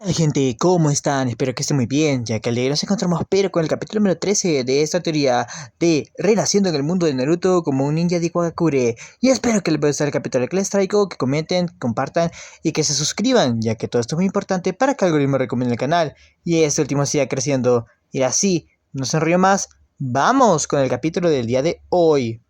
Hola gente, ¿cómo están? Espero que estén muy bien, ya que al día de hoy nos encontramos pero con el capítulo número 13 de esta teoría de renaciendo en el mundo de Naruto como un ninja de Iwagakure. Y espero que les guste el capítulo que les traigo, que comenten, que compartan y que se suscriban, ya que todo esto es muy importante para que el algoritmo recomiende el canal y este último siga creciendo. Y así, no se enrollo más, vamos con el capítulo del día de hoy.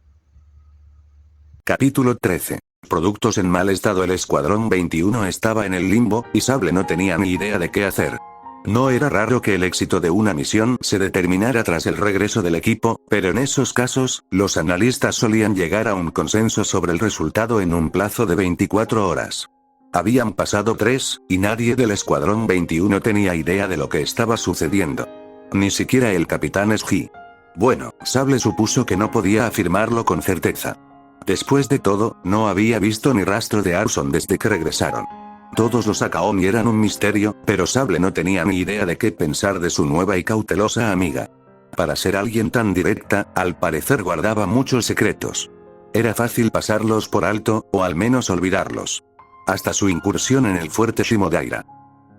Capítulo 13. Productos en mal estado. El Escuadrón 21 estaba en el limbo, y Sable no tenía ni idea de qué hacer. No era raro que el éxito de una misión se determinara tras el regreso del equipo, pero en esos casos, los analistas solían llegar a un consenso sobre el resultado en un plazo de 24 horas. Habían pasado 3, y nadie del Escuadrón 21 tenía idea de lo que estaba sucediendo. Ni siquiera el capitán Sgi. Bueno, Sable supuso que no podía afirmarlo con certeza. Después de todo, no había visto ni rastro de Arson desde que regresaron. Todos los Akaomi eran un misterio, pero Sable no tenía ni idea de qué pensar de su nueva y cautelosa amiga. Para ser alguien tan directa, al parecer guardaba muchos secretos. Era fácil pasarlos por alto, o al menos olvidarlos. Hasta su incursión en el fuerte Shimodaira.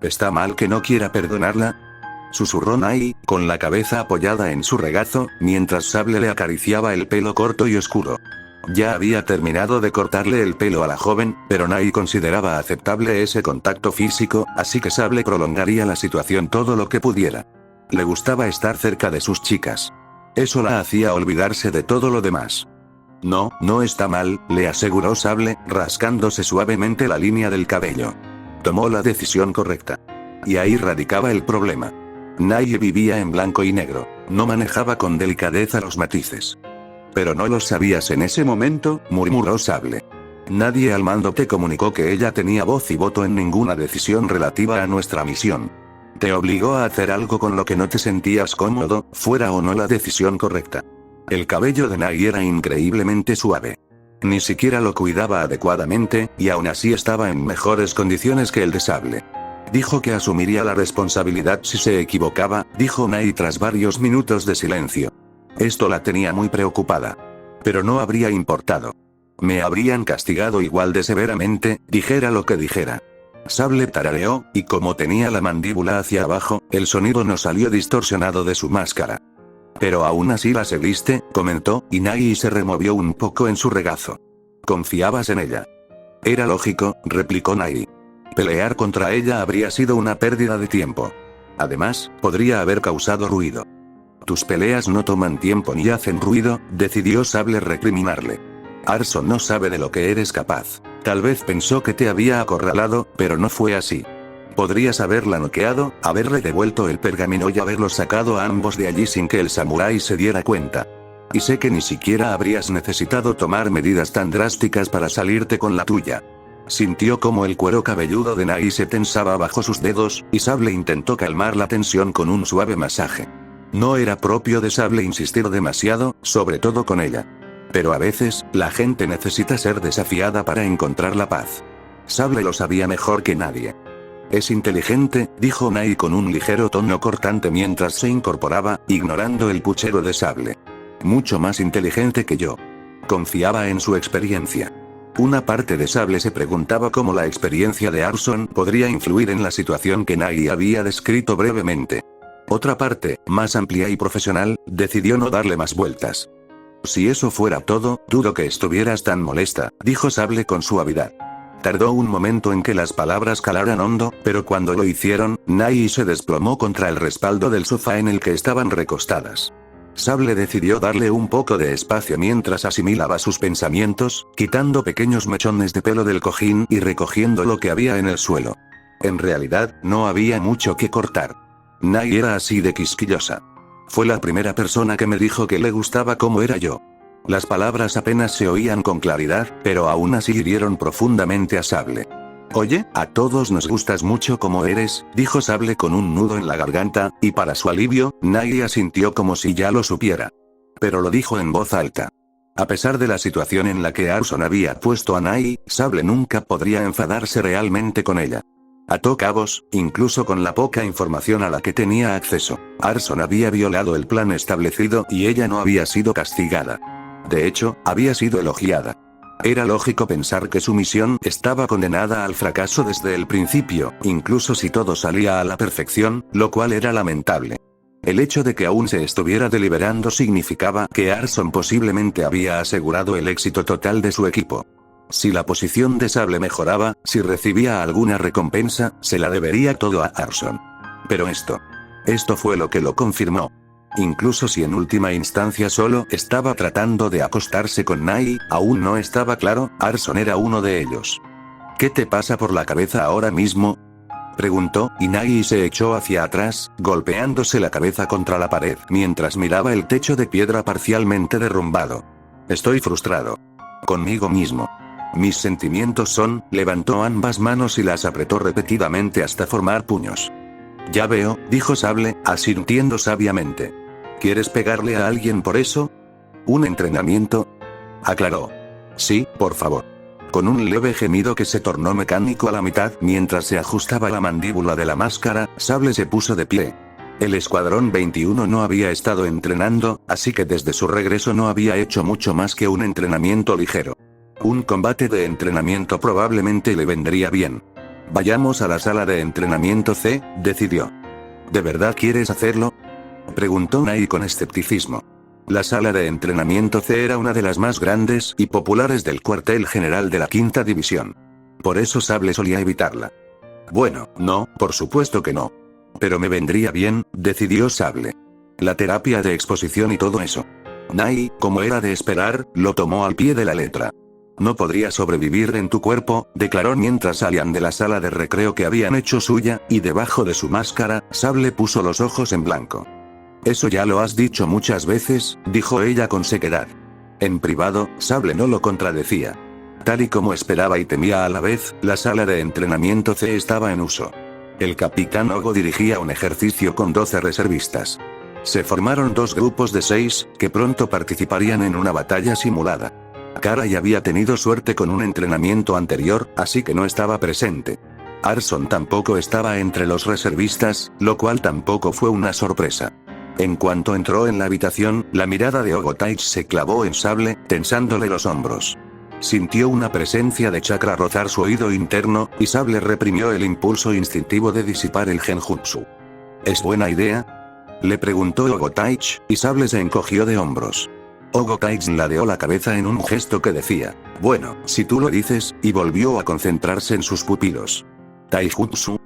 ¿Está mal que no quiera perdonarla?, susurró Nai, con la cabeza apoyada en su regazo, mientras Sable le acariciaba el pelo corto y oscuro. Ya había terminado de cortarle el pelo a la joven, pero Nai consideraba aceptable ese contacto físico, así que Sable prolongaría la situación todo lo que pudiera. Le gustaba estar cerca de sus chicas. Eso la hacía olvidarse de todo lo demás. No, no está mal, le aseguró Sable, rascándose suavemente la línea del cabello. Tomó la decisión correcta. Y ahí radicaba el problema. Nai vivía en blanco y negro, no manejaba con delicadeza los matices. Pero no lo sabías en ese momento, murmuró Sable. Nadie al mando te comunicó que ella tenía voz y voto en ninguna decisión relativa a nuestra misión. Te obligó a hacer algo con lo que no te sentías cómodo, fuera o no la decisión correcta. El cabello de Nai era increíblemente suave. Ni siquiera lo cuidaba adecuadamente, y aún así estaba en mejores condiciones que el de Sable. Dijo que asumiría la responsabilidad si se equivocaba, dijo Nai tras varios minutos de silencio. Esto la tenía muy preocupada. Pero no habría importado. Me habrían castigado igual de severamente, dijera lo que dijera. Sable tarareó, y como tenía la mandíbula hacia abajo, el sonido no salió distorsionado de su máscara. Pero aún así la seguiste, comentó, y Nai se removió un poco en su regazo. ¿Confiabas en ella? Era lógico, replicó Nai. Pelear contra ella habría sido una pérdida de tiempo. Además, podría haber causado ruido. Tus peleas no toman tiempo ni hacen ruido, decidió Sable recriminarle. Arson no sabe de lo que eres capaz. Tal vez pensó que te había acorralado, pero no fue así. Podrías haberla noqueado, haberle devuelto el pergamino y haberlos sacado a ambos de allí sin que el samurái se diera cuenta. Y sé que ni siquiera habrías necesitado tomar medidas tan drásticas para salirte con la tuya. Sintió como el cuero cabelludo de Nai se tensaba bajo sus dedos, y Sable intentó calmar la tensión con un suave masaje. No era propio de Sable insistir demasiado, sobre todo con ella. Pero a veces, la gente necesita ser desafiada para encontrar la paz. Sable lo sabía mejor que nadie. Es inteligente, dijo Nai con un ligero tono cortante mientras se incorporaba, ignorando el puchero de Sable. Mucho más inteligente que yo. Confiaba en su experiencia. Una parte de Sable se preguntaba cómo la experiencia de Arson podría influir en la situación que Nai había descrito brevemente. Otra parte, más amplia y profesional, decidió no darle más vueltas. Si eso fuera todo, dudo que estuvieras tan molesta, dijo Sable con suavidad. Tardó un momento en que las palabras calaran hondo, pero cuando lo hicieron, Nai se desplomó contra el respaldo del sofá en el que estaban recostadas. Sable decidió darle un poco de espacio mientras asimilaba sus pensamientos, quitando pequeños mechones de pelo del cojín y recogiendo lo que había en el suelo. En realidad, no había mucho que cortar. Nai era así de quisquillosa. Fue la primera persona que me dijo que le gustaba como era yo. Las palabras apenas se oían con claridad, pero aún así hirieron profundamente a Sable. Oye, a todos nos gustas mucho como eres, dijo Sable con un nudo en la garganta, y para su alivio, Nai asintió como si ya lo supiera. Pero lo dijo en voz alta. A pesar de la situación en la que Arson había puesto a Nai, Sable nunca podría enfadarse realmente con ella. Ató cabos, incluso con la poca información a la que tenía acceso. Arson había violado el plan establecido y ella no había sido castigada. De hecho, había sido elogiada. Era lógico pensar que su misión estaba condenada al fracaso desde el principio, incluso si todo salía a la perfección, lo cual era lamentable. El hecho de que aún se estuviera deliberando significaba que Arson posiblemente había asegurado el éxito total de su equipo. Si la posición de Sable mejoraba, si recibía alguna recompensa, se la debería todo a Arson. Pero esto fue lo que lo confirmó. Incluso si en última instancia solo estaba tratando de acostarse con Nai, aún no estaba claro, Arson era uno de ellos. ¿Qué te pasa por la cabeza ahora mismo?, preguntó, y Nai se echó hacia atrás, golpeándose la cabeza contra la pared, mientras miraba el techo de piedra parcialmente derrumbado. Estoy frustrado conmigo mismo. Mis sentimientos son, levantó ambas manos y las apretó repetidamente hasta formar puños. Ya veo, dijo Sable, asintiendo sabiamente. ¿Quieres pegarle a alguien por eso? ¿Un entrenamiento?, aclaró. Sí, por favor. Con un leve gemido que se tornó mecánico a la mitad mientras se ajustaba la mandíbula de la máscara, Sable se puso de pie. El Escuadrón 21 no había estado entrenando, así que desde su regreso no había hecho mucho más que un entrenamiento ligero. Un combate de entrenamiento probablemente le vendría bien. Vayamos a la sala de entrenamiento C, decidió. ¿De verdad quieres hacerlo?, preguntó Nai con escepticismo. La sala de entrenamiento C era una de las más grandes y populares del cuartel general de la Quinta División. Por eso Sable solía evitarla. Bueno, no, por supuesto que no. Pero me vendría bien, decidió Sable. La terapia de exposición y todo eso. Nai, como era de esperar, lo tomó al pie de la letra. No podría sobrevivir en tu cuerpo, declaró mientras salían de la sala de recreo que habían hecho suya, y debajo de su máscara, Sable puso los ojos en blanco. Eso ya lo has dicho muchas veces, dijo ella con sequedad. En privado, Sable no lo contradecía. Tal y como esperaba y temía a la vez, la sala de entrenamiento C estaba en uso. El capitán Ogo dirigía un ejercicio con 12 reservistas. Se formaron dos grupos de 6, que pronto participarían en una batalla simulada. Karai había tenido suerte con un entrenamiento anterior, así que no estaba presente. Arson tampoco estaba entre los reservistas, lo cual tampoco fue una sorpresa. En cuanto entró en la habitación, la mirada de Ogo Taichi se clavó en Sable, tensándole los hombros. Sintió una presencia de chakra rozar su oído interno, y Sable reprimió el impulso instintivo de disipar el genjutsu. ¿Es buena idea?, le preguntó Ogo Taichi, y Sable se encogió de hombros. Ogo Taichi ladeó la cabeza en un gesto que decía, bueno, si tú lo dices, y volvió a concentrarse en sus pupilos. ¿Taijutsu?,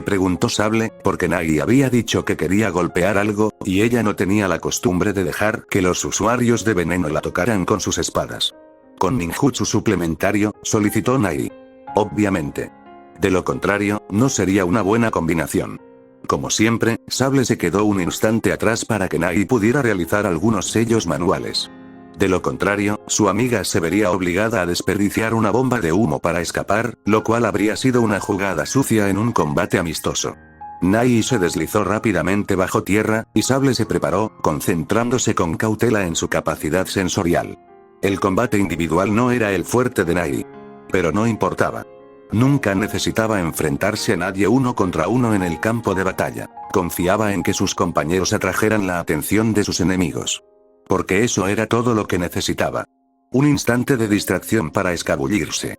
preguntó Sable, porque Nai había dicho que quería golpear algo, y ella no tenía la costumbre de dejar que los usuarios de veneno la tocaran con sus espadas. Con ninjutsu suplementario, solicitó Nai. Obviamente. De lo contrario, no sería una buena combinación. Como siempre, Sable se quedó un instante atrás para que Nai pudiera realizar algunos sellos manuales. De lo contrario, su amiga se vería obligada a desperdiciar una bomba de humo para escapar, lo cual habría sido una jugada sucia en un combate amistoso. Nai se deslizó rápidamente bajo tierra, y Sable se preparó, concentrándose con cautela en su capacidad sensorial. El combate individual no era el fuerte de Nai. Pero no importaba. Nunca necesitaba enfrentarse a nadie uno contra uno en el campo de batalla. Confiaba en que sus compañeros atrajeran la atención de sus enemigos. Porque eso era todo lo que necesitaba. Un instante de distracción para escabullirse.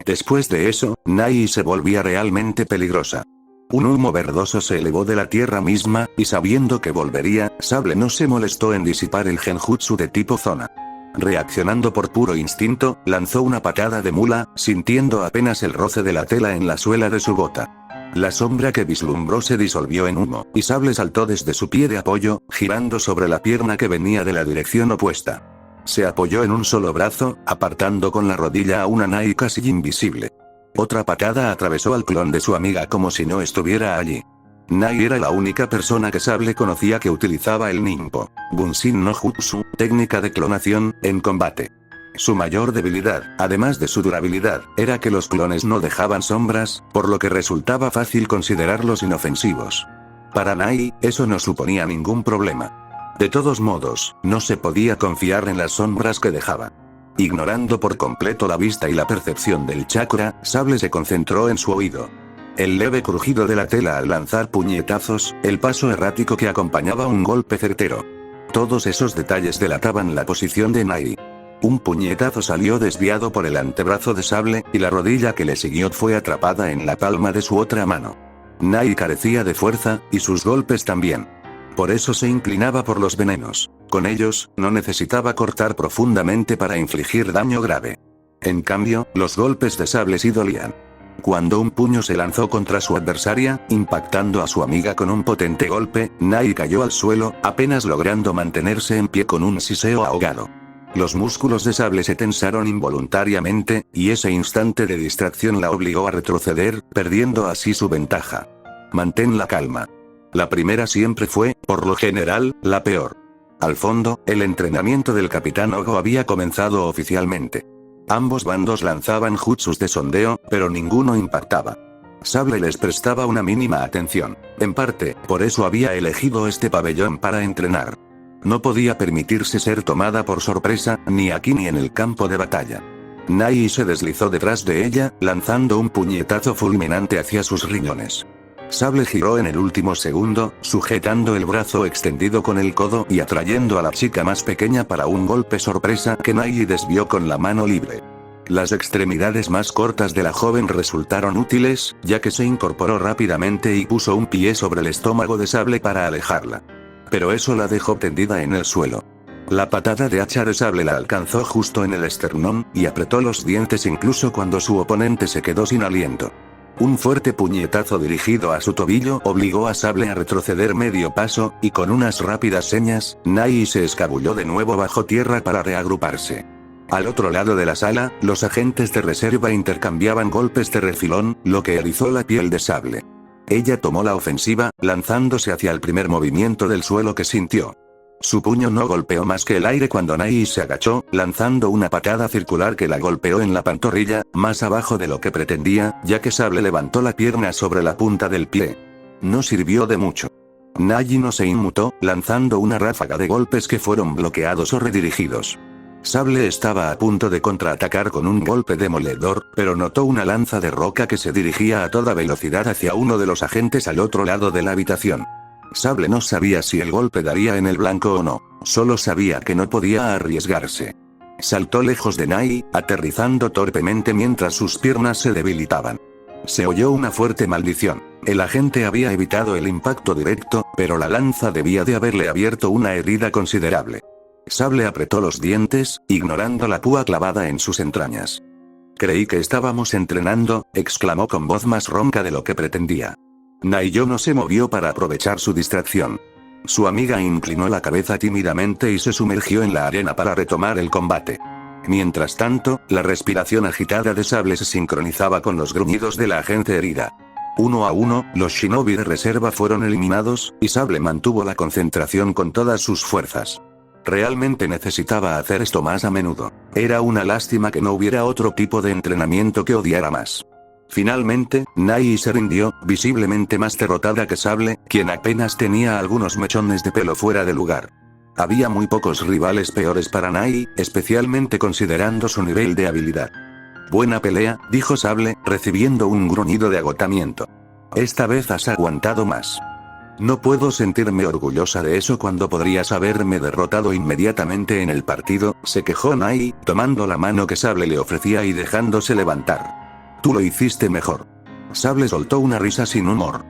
Después de eso, Nai se volvía realmente peligrosa. Un humo verdoso se elevó de la tierra misma, y sabiendo que volvería, Sable no se molestó en disipar el genjutsu de tipo zona. Reaccionando por puro instinto, lanzó una patada de mula, sintiendo apenas el roce de la tela en la suela de su bota. La sombra que vislumbró se disolvió en humo, y Sable saltó desde su pie de apoyo, girando sobre la pierna que venía de la dirección opuesta. Se apoyó en un solo brazo, apartando con la rodilla a una Nai casi invisible. Otra patada atravesó al clon de su amiga como si no estuviera allí. Nai era la única persona que Sable conocía que utilizaba el Ninpo, Bunshin no Jutsu, técnica de clonación, en combate. Su mayor debilidad, además de su durabilidad, era que los clones no dejaban sombras, por lo que resultaba fácil considerarlos inofensivos. Para Nai, eso no suponía ningún problema. De todos modos, no se podía confiar en las sombras que dejaba. Ignorando por completo la vista y la percepción del chakra, Sable se concentró en su oído. El leve crujido de la tela al lanzar puñetazos, el paso errático que acompañaba un golpe certero. Todos esos detalles delataban la posición de Nai. Un puñetazo salió desviado por el antebrazo de Sable, y la rodilla que le siguió fue atrapada en la palma de su otra mano. Nai carecía de fuerza, y sus golpes también. Por eso se inclinaba por los venenos. Con ellos, no necesitaba cortar profundamente para infligir daño grave. En cambio, los golpes de Sable sí dolían. Cuando un puño se lanzó contra su adversaria, impactando a su amiga con un potente golpe, Nai cayó al suelo, apenas logrando mantenerse en pie con un siseo ahogado. Los músculos de Sable se tensaron involuntariamente, y ese instante de distracción la obligó a retroceder, perdiendo así su ventaja. Mantén la calma. La primera siempre fue, por lo general, la peor. Al fondo, el entrenamiento del Capitán Ogo había comenzado oficialmente. Ambos bandos lanzaban jutsus de sondeo, pero ninguno impactaba. Sable les prestaba una mínima atención. En parte, por eso había elegido este pabellón para entrenar. No podía permitirse ser tomada por sorpresa, ni aquí ni en el campo de batalla. Nai se deslizó detrás de ella, lanzando un puñetazo fulminante hacia sus riñones. Sable giró en el último segundo, sujetando el brazo extendido con el codo y atrayendo a la chica más pequeña para un golpe sorpresa que Nai desvió con la mano libre. Las extremidades más cortas de la joven resultaron útiles, ya que se incorporó rápidamente y puso un pie sobre el estómago de Sable para alejarla. Pero eso la dejó tendida en el suelo. La patada de hacha de Sable la alcanzó justo en el esternón, y apretó los dientes incluso cuando su oponente se quedó sin aliento. Un fuerte puñetazo dirigido a su tobillo obligó a Sable a retroceder medio paso, y con unas rápidas señas, Nai se escabulló de nuevo bajo tierra para reagruparse. Al otro lado de la sala, los agentes de reserva intercambiaban golpes de refilón, lo que erizó la piel de Sable. Ella tomó la ofensiva, lanzándose hacia el primer movimiento del suelo que sintió. Su puño no golpeó más que el aire cuando Nai se agachó, lanzando una patada circular que la golpeó en la pantorrilla, más abajo de lo que pretendía, ya que Sable levantó la pierna sobre la punta del pie. No sirvió de mucho. Nai no se inmutó, lanzando una ráfaga de golpes que fueron bloqueados o redirigidos. Sable estaba a punto de contraatacar con un golpe demoledor, pero notó una lanza de roca que se dirigía a toda velocidad hacia uno de los agentes al otro lado de la habitación. Sable no sabía si el golpe daría en el blanco o no, solo sabía que no podía arriesgarse. Saltó lejos de Nai, aterrizando torpemente mientras sus piernas se debilitaban. Se oyó una fuerte maldición. El agente había evitado el impacto directo, pero la lanza debía de haberle abierto una herida considerable. Sable apretó los dientes, ignorando la púa clavada en sus entrañas. Creí que estábamos entrenando, exclamó con voz más ronca de lo que pretendía. Naiyo no se movió para aprovechar su distracción. Su amiga inclinó la cabeza tímidamente y se sumergió en la arena para retomar el combate. Mientras tanto, la respiración agitada de Sable se sincronizaba con los gruñidos de la agente herida. Uno a uno, los shinobi de reserva fueron eliminados, y Sable mantuvo la concentración con todas sus fuerzas. Realmente necesitaba hacer esto más a menudo. Era una lástima que no hubiera otro tipo de entrenamiento que odiara más. Finalmente, Nai se rindió, visiblemente más derrotada que Sable, quien apenas tenía algunos mechones de pelo fuera de lugar. Había muy pocos rivales peores para Nai, especialmente considerando su nivel de habilidad. Buena pelea, dijo Sable, recibiendo un gruñido de agotamiento. Esta vez has aguantado más. No puedo sentirme orgullosa de eso cuando podrías haberme derrotado inmediatamente en el partido, se quejó Nai, tomando la mano que Sable le ofrecía y dejándose levantar. Tú lo hiciste mejor. Sable soltó una risa sin humor.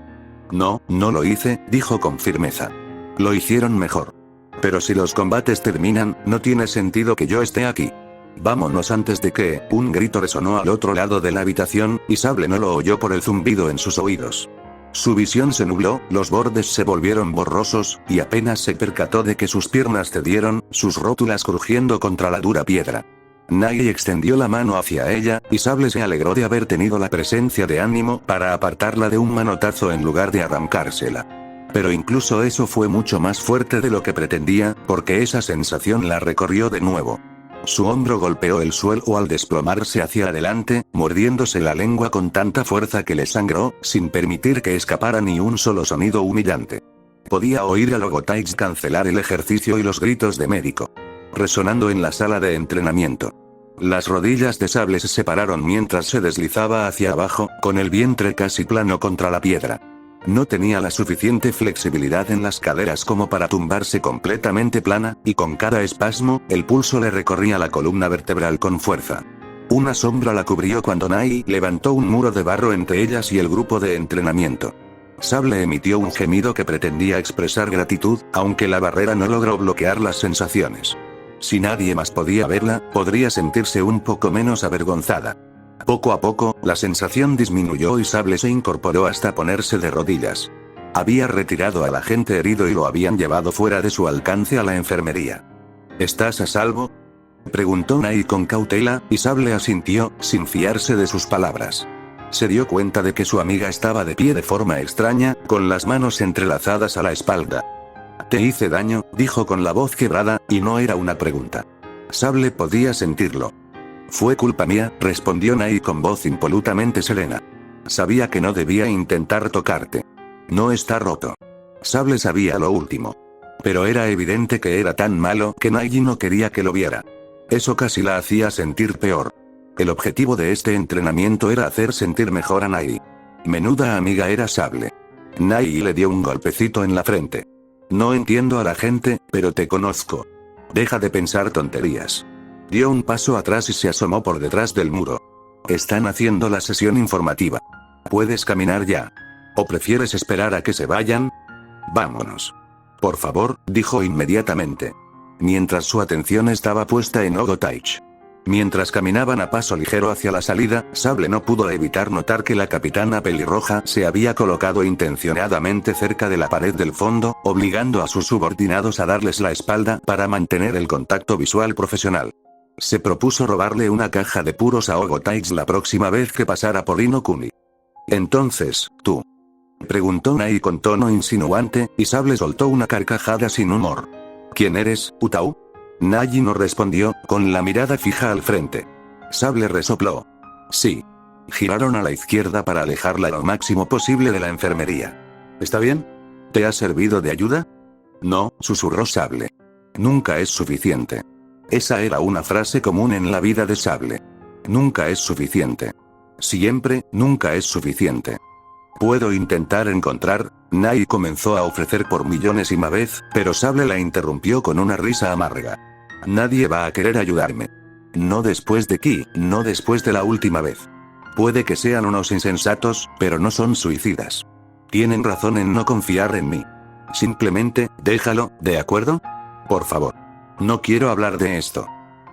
No, no lo hice, dijo con firmeza. Lo hicieron mejor. Pero si los combates terminan, no tiene sentido que yo esté aquí. Vámonos antes de que, un grito resonó al otro lado de la habitación, y Sable no lo oyó por el zumbido en sus oídos. Su visión se nubló, los bordes se volvieron borrosos, y apenas se percató de que sus piernas cedieron, sus rótulas crujiendo contra la dura piedra. Nai extendió la mano hacia ella, y Sable se alegró de haber tenido la presencia de ánimo para apartarla de un manotazo en lugar de arrancársela. Pero incluso eso fue mucho más fuerte de lo que pretendía, porque esa sensación la recorrió de nuevo. Su hombro golpeó el suelo al desplomarse hacia adelante, mordiéndose la lengua con tanta fuerza que le sangró, sin permitir que escapara ni un solo sonido humillante. Podía oír a Logotaich cancelar el ejercicio y los gritos de médico, resonando en la sala de entrenamiento. Las rodillas de Sable se separaron mientras se deslizaba hacia abajo, con el vientre casi plano contra la piedra. No tenía la suficiente flexibilidad en las caderas como para tumbarse completamente plana, y con cada espasmo, el pulso le recorría la columna vertebral con fuerza. Una sombra la cubrió cuando Nai levantó un muro de barro entre ellas y el grupo de entrenamiento. Sable emitió un gemido que pretendía expresar gratitud, aunque la barrera no logró bloquear las sensaciones. Si nadie más podía verla, podría sentirse un poco menos avergonzada. Poco a poco, la sensación disminuyó y Sable se incorporó hasta ponerse de rodillas. Había retirado al agente herido y lo habían llevado fuera de su alcance a la enfermería. ¿Estás a salvo?, preguntó Nai con cautela, y Sable asintió, sin fiarse de sus palabras. Se dio cuenta de que su amiga estaba de pie de forma extraña, con las manos entrelazadas a la espalda. «Te hice daño», dijo con la voz quebrada, y no era una pregunta. Sable podía sentirlo. «Fue culpa mía», respondió Nai con voz impolutamente serena. «Sabía que no debía intentar tocarte. No está roto». Sable sabía lo último. Pero era evidente que era tan malo que Nai no quería que lo viera. Eso casi la hacía sentir peor. El objetivo de este entrenamiento era hacer sentir mejor a Nai. Menuda amiga era Sable. Nai le dio un golpecito en la frente. «No entiendo a la gente, pero te conozco. Deja de pensar tonterías». Dio un paso atrás y se asomó por detrás del muro. «Están haciendo la sesión informativa. ¿Puedes caminar ya? ¿O prefieres esperar a que se vayan? Vámonos». «Por favor», dijo inmediatamente. Mientras su atención estaba puesta en Ogotaich. Mientras caminaban a paso ligero hacia la salida, Sable no pudo evitar notar que la capitana pelirroja se había colocado intencionadamente cerca de la pared del fondo, obligando a sus subordinados a darles la espalda para mantener el contacto visual profesional. Se propuso robarle una caja de puros a Ogotaich la próxima vez que pasara por Inokuni. «Entonces, ¿tú?», preguntó Nai con tono insinuante, y Sable soltó una carcajada sin humor. «¿Quién eres, Utau?». Nai no respondió, con la mirada fija al frente. Sable resopló. «Sí». Giraron a la izquierda para alejarla lo máximo posible de la enfermería. «¿Está bien? ¿Te ha servido de ayuda?». «No», susurró Sable. «Nunca es suficiente». Esa era una frase común en la vida de Sable. Nunca es suficiente. Siempre, nunca es suficiente. «Puedo intentar encontrar», Nai comenzó a ofrecer por millonésima vez, pero Sable la interrumpió con una risa amarga. «Nadie va a querer ayudarme. No después de Ki, no después de la última vez. Puede que sean unos insensatos, pero no son suicidas. Tienen razón en no confiar en mí. Simplemente, déjalo, ¿de acuerdo? Por favor. No quiero hablar de esto».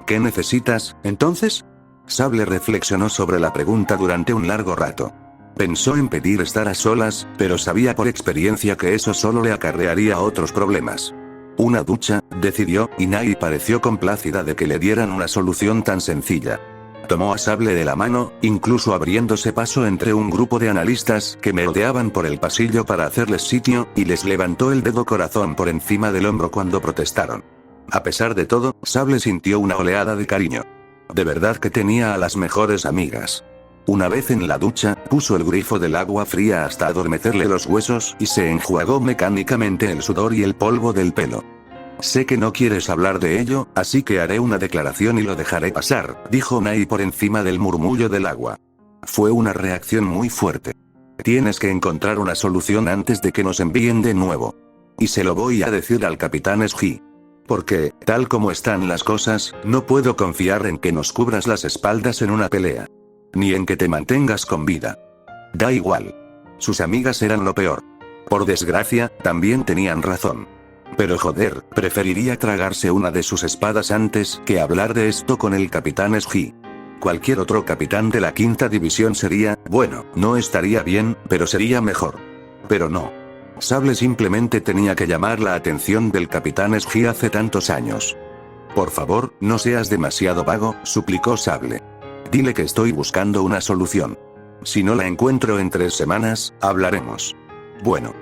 «¿Qué necesitas, entonces?». Sable reflexionó sobre la pregunta durante un largo rato. Pensó en pedir estar a solas, pero sabía por experiencia que eso solo le acarrearía otros problemas. «Una ducha», decidió, y Nai pareció complacida de que le dieran una solución tan sencilla. Tomó a Sable de la mano, incluso abriéndose paso entre un grupo de analistas que merodeaban por el pasillo para hacerles sitio, y les levantó el dedo corazón por encima del hombro cuando protestaron. A pesar de todo, Sable sintió una oleada de cariño. De verdad que tenía a las mejores amigas. Una vez en la ducha, puso el grifo del agua fría hasta adormecerle los huesos y se enjuagó mecánicamente el sudor y el polvo del pelo. «Sé que no quieres hablar de ello, así que haré una declaración y lo dejaré pasar», dijo Nai por encima del murmullo del agua. Fue una reacción muy fuerte. «Tienes que encontrar una solución antes de que nos envíen de nuevo. Y se lo voy a decir al capitán Esji. Porque, tal como están las cosas, no puedo confiar en que nos cubras las espaldas en una pelea. Ni en que te mantengas con vida. Da igual». Sus amigas eran lo peor. Por desgracia, también tenían razón. Pero joder, preferiría tragarse una de sus espadas antes que hablar de esto con el capitán Esji. Cualquier otro capitán de la quinta división sería, bueno, no estaría bien, pero sería mejor. Pero no. Sable simplemente tenía que llamar la atención del capitán Esji hace tantos años. «Por favor, no seas demasiado vago», suplicó Sable. «Dile que estoy buscando una solución. Si no la encuentro en 3 semanas, hablaremos». Bueno.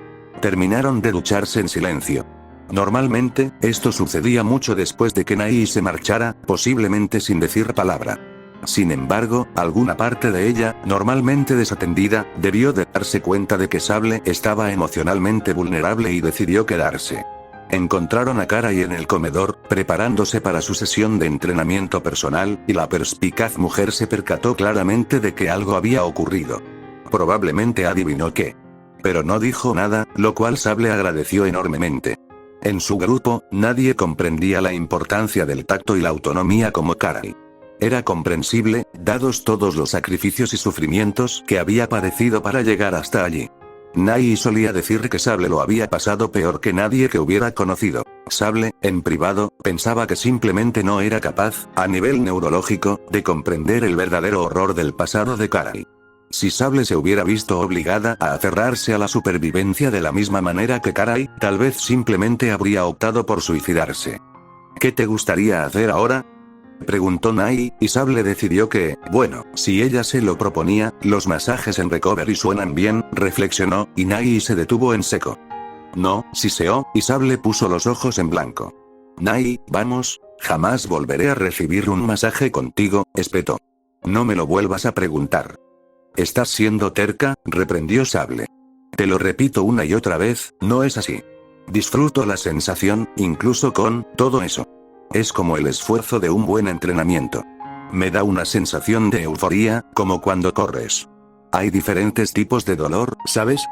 Terminaron de ducharse en silencio. Normalmente, esto sucedía mucho después de que Nai se marchara, posiblemente sin decir palabra. Sin embargo, alguna parte de ella, normalmente desatendida, debió de darse cuenta de que Sable estaba emocionalmente vulnerable y decidió quedarse. Encontraron a Karai en el comedor, preparándose para su sesión de entrenamiento personal, y la perspicaz mujer se percató claramente de que algo había ocurrido. Probablemente adivinó qué. Pero no dijo nada, lo cual Sable agradeció enormemente. En su grupo, nadie comprendía la importancia del tacto y la autonomía como Karai. Era comprensible, dados todos los sacrificios y sufrimientos que había padecido para llegar hasta allí. Nai solía decir que Sable lo había pasado peor que nadie que hubiera conocido. Sable, en privado, pensaba que simplemente no era capaz, a nivel neurológico, de comprender el verdadero horror del pasado de Karai. Si Sable se hubiera visto obligada a aferrarse a la supervivencia de la misma manera que Karai, tal vez simplemente habría optado por suicidarse. ¿Qué te gustaría hacer ahora?, preguntó Nai, y Sable decidió que, bueno, si ella se lo proponía, los masajes en Recovery suenan bien, reflexionó, y Nai se detuvo en seco. No, siseó, y Sable puso los ojos en blanco. Nai, vamos, jamás volveré a recibir un masaje contigo, espetó. No me lo vuelvas a preguntar. Estás siendo terca, reprendió Sable. Te lo repito una y otra vez, no es así. Disfruto la sensación, incluso con todo eso. Es como el esfuerzo de un buen entrenamiento. Me da una sensación de euforía, como cuando corres. Hay diferentes tipos de dolor, ¿sabes?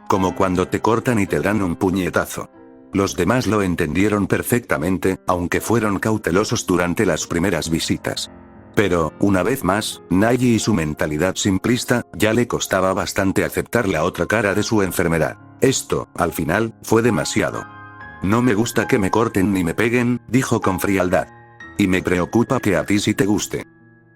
Como cuando te cortan y te dan un puñetazo. Los demás lo entendieron perfectamente, aunque fueron cautelosos durante las primeras visitas. Pero, una vez más, Nayi y su mentalidad simplista, ya le costaba bastante aceptar la otra cara de su enfermedad. Esto, al final, fue demasiado. No me gusta que me corten ni me peguen, dijo con frialdad. Y me preocupa que a ti sí te guste.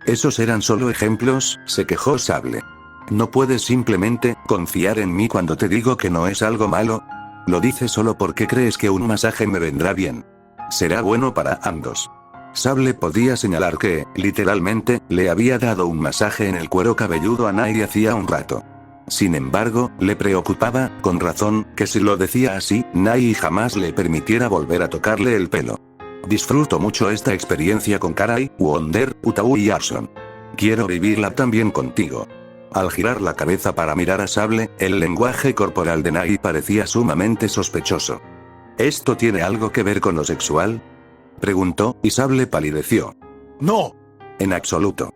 Esos eran solo ejemplos, se quejó Sable. ¿No puedes simplemente confiar en mí cuando te digo que no es algo malo? Lo dices solo porque crees que un masaje me vendrá bien. Será bueno para ambos. Sable podía señalar que, literalmente, le había dado un masaje en el cuero cabelludo a Nai hacía un rato. Sin embargo, le preocupaba, con razón, que si lo decía así, Nai jamás le permitiera volver a tocarle el pelo. Disfruto mucho esta experiencia con Karai, Wonder, Utau y Arson. Quiero vivirla también contigo. Al girar la cabeza para mirar a Sable, el lenguaje corporal de Nai parecía sumamente sospechoso. ¿Esto tiene algo que ver con lo sexual?, preguntó, y Sable palideció. No. En absoluto.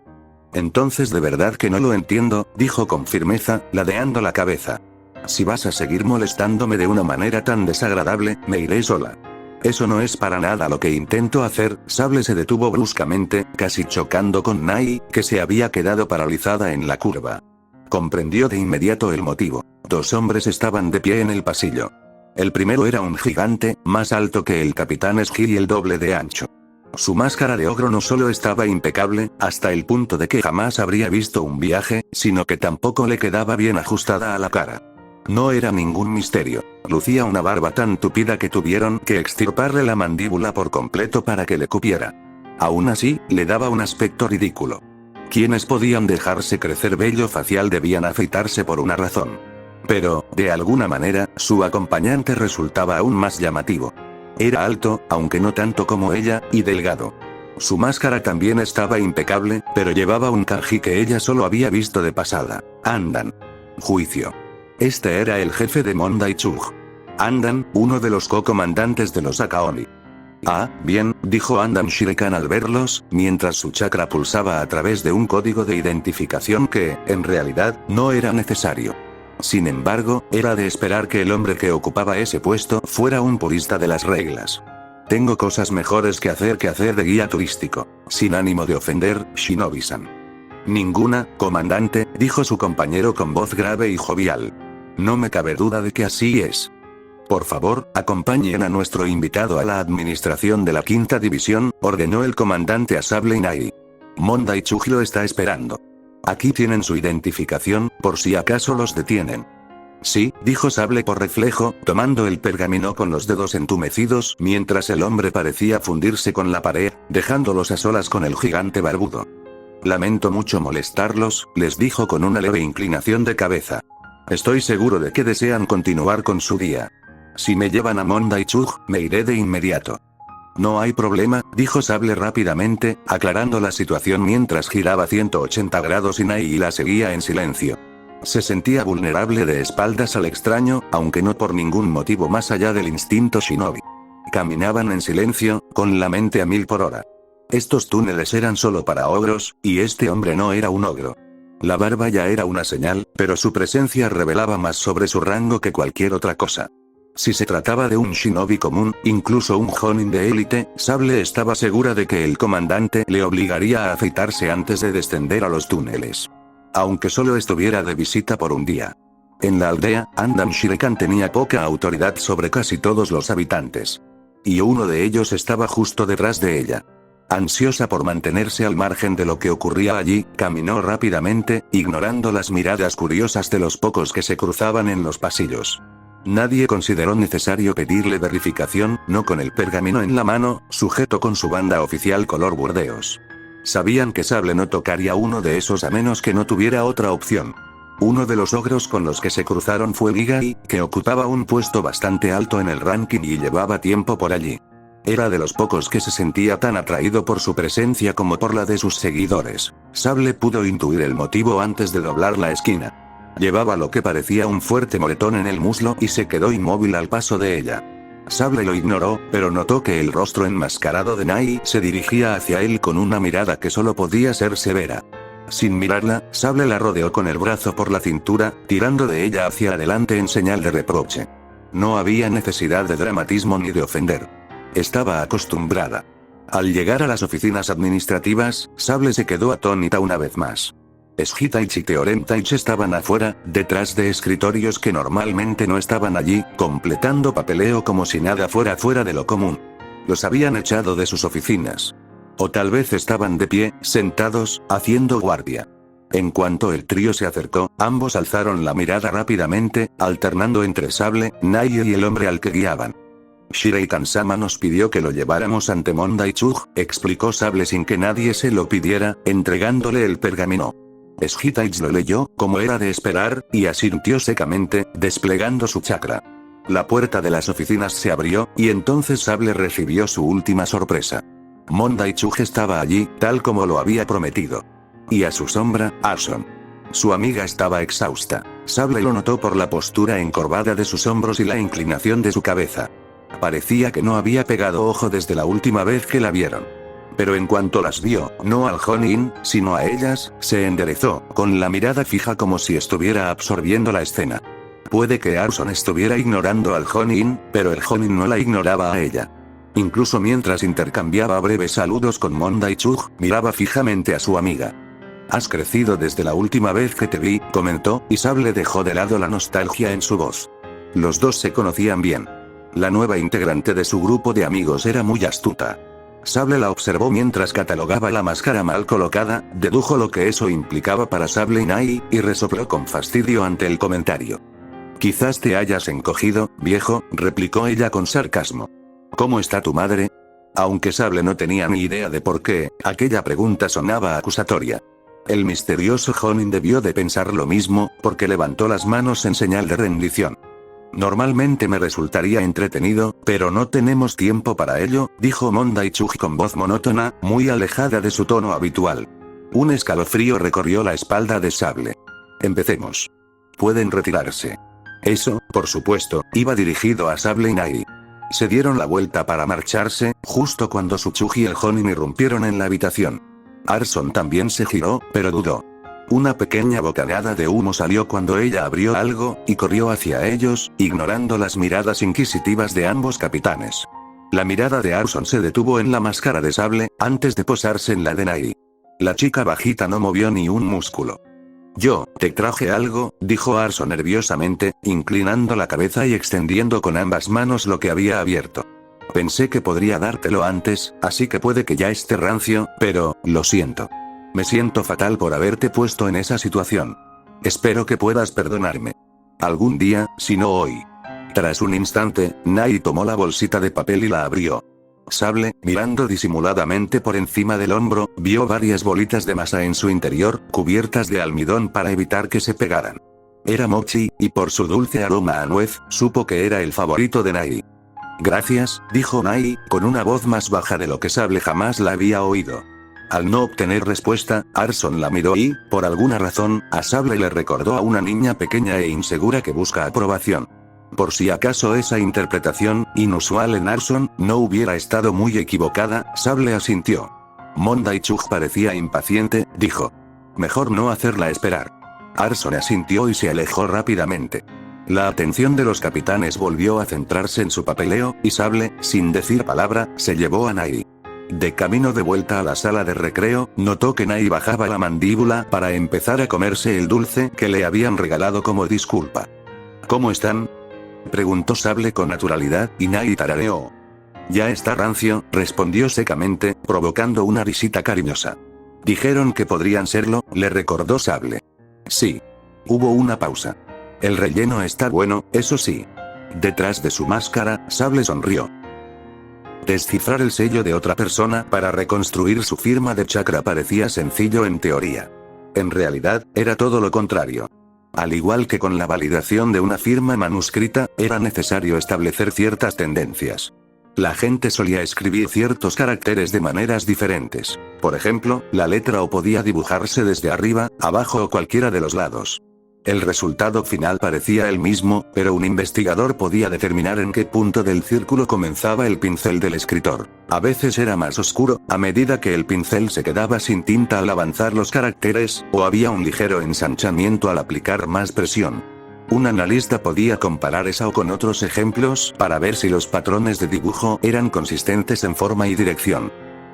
Entonces de verdad que no lo entiendo, dijo con firmeza, ladeando la cabeza. Si vas a seguir molestándome de una manera tan desagradable, me iré sola. Eso no es para nada lo que intento hacer. Sable se detuvo bruscamente, casi chocando con Nai, que se había quedado paralizada en la curva. Comprendió de inmediato el motivo. Dos hombres estaban de pie en el pasillo. El primero era un gigante, más alto que el capitán Skill y el doble de ancho. Su máscara de ogro no solo estaba impecable, hasta el punto de que jamás habría visto un viaje, sino que tampoco le quedaba bien ajustada a la cara. No era ningún misterio. Lucía una barba tan tupida que tuvieron que extirparle la mandíbula por completo para que le cupiera. Aún así, le daba un aspecto ridículo. Quienes podían dejarse crecer vello facial debían afeitarse por una razón. Pero, de alguna manera, su acompañante resultaba aún más llamativo. Era alto, aunque no tanto como ella, y delgado. Su máscara también estaba impecable, pero llevaba un kanji que ella solo había visto de pasada. Andan. Juicio. Este era el jefe de Mondaichug. Andan, uno de los co-comandantes de los Akaoni. Ah, bien, dijo Andan Shirekan al verlos, mientras su chakra pulsaba a través de un código de identificación que, en realidad, no era necesario. Sin embargo, era de esperar que el hombre que ocupaba ese puesto fuera un purista de las reglas. Tengo cosas mejores que hacer de guía turístico. Sin ánimo de ofender, Shinobi-san. Ninguna, comandante, dijo su compañero con voz grave y jovial. No me cabe duda de que así es. Por favor, acompañen a nuestro invitado a la administración de la quinta división, ordenó el comandante a Sable y Nai. Mondaichug lo está esperando. Aquí tienen su identificación, por si acaso los detienen. Sí, dijo Sable por reflejo, tomando el pergamino con los dedos entumecidos, mientras el hombre parecía fundirse con la pared, dejándolos a solas con el gigante barbudo. Lamento mucho molestarlos, les dijo con una leve inclinación de cabeza. Estoy seguro de que desean continuar con su día. Si me llevan a Mondaichug, me iré de inmediato. No hay problema, dijo Sable rápidamente, aclarando la situación mientras giraba 180 grados y Nai la seguía en silencio. Se sentía vulnerable de espaldas al extraño, aunque no por ningún motivo más allá del instinto shinobi. Caminaban en silencio, con la mente a 1000 por hora. Estos túneles eran solo para ogros, y este hombre no era un ogro. La barba ya era una señal, pero su presencia revelaba más sobre su rango que cualquier otra cosa. Si se trataba de un shinobi común, incluso un jonin de élite, Sable estaba segura de que el comandante le obligaría a afeitarse antes de descender a los túneles. Aunque solo estuviera de visita por un día. En la aldea, Andam Shirekan tenía poca autoridad sobre casi todos los habitantes. Y uno de ellos estaba justo detrás de ella. Ansiosa por mantenerse al margen de lo que ocurría allí, caminó rápidamente, ignorando las miradas curiosas de los pocos que se cruzaban en los pasillos. Nadie consideró necesario pedirle verificación, no con el pergamino en la mano, sujeto con su banda oficial color burdeos. Sabían que Sable no tocaría uno de esos a menos que no tuviera otra opción. Uno de los ogros con los que se cruzaron fue Gigai, que ocupaba un puesto bastante alto en el ranking y llevaba tiempo por allí. Era de los pocos que se sentía tan atraído por su presencia como por la de sus seguidores. Sable pudo intuir el motivo antes de doblar la esquina. Llevaba lo que parecía un fuerte moretón en el muslo y se quedó inmóvil al paso de ella. Sable lo ignoró, pero notó que el rostro enmascarado de Nai se dirigía hacia él con una mirada que solo podía ser severa. Sin mirarla, Sable la rodeó con el brazo por la cintura, tirando de ella hacia adelante en señal de reproche. No había necesidad de dramatismo ni de ofender. Estaba acostumbrada. Al llegar a las oficinas administrativas, Sable se quedó atónita una vez más. Shitaich y Teoremtaich estaban afuera, detrás de escritorios que normalmente no estaban allí, completando papeleo como si nada fuera fuera de lo común. Los habían echado de sus oficinas. O tal vez estaban de pie, sentados, haciendo guardia. En cuanto el trío se acercó, ambos alzaron la mirada rápidamente, alternando entre Sable, Nai y el hombre al que guiaban. Shirei-kan-sama nos pidió que lo lleváramos ante Mondai-chug, explicó Sable sin que nadie se lo pidiera, entregándole el pergamino. Shitaich lo leyó, como era de esperar, y asintió secamente, desplegando su chakra. La puerta de las oficinas se abrió, y entonces Sable recibió su última sorpresa. Mondai-chug estaba allí, tal como lo había prometido. Y a su sombra, Arson. Su amiga estaba exhausta. Sable lo notó por la postura encorvada de sus hombros y la inclinación de su cabeza. Parecía que no había pegado ojo desde la última vez que la vieron. Pero en cuanto las vio, no al Jonin, sino a ellas, se enderezó, con la mirada fija como si estuviera absorbiendo la escena. Puede que Arson estuviera ignorando al Jonin, pero el Jonin no la ignoraba a ella. Incluso mientras intercambiaba breves saludos con Mondai-chug, miraba fijamente a su amiga. «Has crecido desde la última vez que te vi», comentó, y Sable dejó de lado la nostalgia en su voz. Los dos se conocían bien. La nueva integrante de su grupo de amigos era muy astuta. Sable la observó mientras catalogaba la máscara mal colocada, dedujo lo que eso implicaba para Sable y Nai, y resopló con fastidio ante el comentario. «Quizás te hayas encogido, viejo», replicó ella con sarcasmo. «¿Cómo está tu madre?». Aunque Sable no tenía ni idea de por qué, aquella pregunta sonaba acusatoria. El misterioso Jonin debió de pensar lo mismo, porque levantó las manos en señal de rendición. «Normalmente me resultaría entretenido, pero no tenemos tiempo para ello», dijo Mondai-chug con voz monótona, muy alejada de su tono habitual. Un escalofrío recorrió la espalda de Sable. «Empecemos. Pueden retirarse». Eso, por supuesto, iba dirigido a Sable y Nai. Se dieron la vuelta para marcharse, justo cuando Tsuchug y el Jonin irrumpieron en la habitación. Arson también se giró, pero dudó. Una pequeña bocanada de humo salió cuando ella abrió algo, y corrió hacia ellos, ignorando las miradas inquisitivas de ambos capitanes. La mirada de Arson se detuvo en la máscara de Sable, antes de posarse en la de Nai. La chica bajita no movió ni un músculo. «Yo, te traje algo», dijo Arson nerviosamente, inclinando la cabeza y extendiendo con ambas manos lo que había abierto. «Pensé que podría dártelo antes, así que puede que ya esté rancio, pero, lo siento. Me siento fatal por haberte puesto en esa situación. Espero que puedas perdonarme. Algún día, si no hoy». Tras un instante, Nai tomó la bolsita de papel y la abrió. Sable, mirando disimuladamente por encima del hombro, vio varias bolitas de masa en su interior, cubiertas de almidón para evitar que se pegaran. Era mochi, y por su dulce aroma a nuez, supo que era el favorito de Nai. «Gracias», dijo Nai, con una voz más baja de lo que Sable jamás la había oído. Al no obtener respuesta, Arson la miró y, por alguna razón, a Sable le recordó a una niña pequeña e insegura que busca aprobación. Por si acaso esa interpretación, inusual en Arson, no hubiera estado muy equivocada, Sable asintió. Mondai-chug parecía impaciente, dijo. Mejor no hacerla esperar. Arson asintió y se alejó rápidamente. La atención de los capitanes volvió a centrarse en su papeleo, y Sable, sin decir palabra, se llevó a Nai. De camino de vuelta a la sala de recreo, notó que Nai bajaba la mandíbula para empezar a comerse el dulce que le habían regalado como disculpa. ¿Cómo están?, preguntó Sable con naturalidad, y Nai tarareó. Ya está rancio, respondió secamente, provocando una risita cariñosa. Dijeron que podrían serlo, le recordó Sable. Sí. Hubo una pausa. El relleno está bueno, eso sí. Detrás de su máscara, Sable sonrió. Descifrar el sello de otra persona para reconstruir su firma de chakra parecía sencillo en teoría. En realidad, era todo lo contrario. Al igual que con la validación de una firma manuscrita, era necesario establecer ciertas tendencias. La gente solía escribir ciertos caracteres de maneras diferentes. Por ejemplo, la letra O podía dibujarse desde arriba, abajo o cualquiera de los lados. El resultado final parecía el mismo, pero un investigador podía determinar en qué punto del círculo comenzaba el pincel del escritor. A veces era más oscuro, a medida que el pincel se quedaba sin tinta al avanzar los caracteres, o había un ligero ensanchamiento al aplicar más presión. Un analista podía comparar esa O con otros ejemplos para ver si los patrones de dibujo eran consistentes en forma y dirección.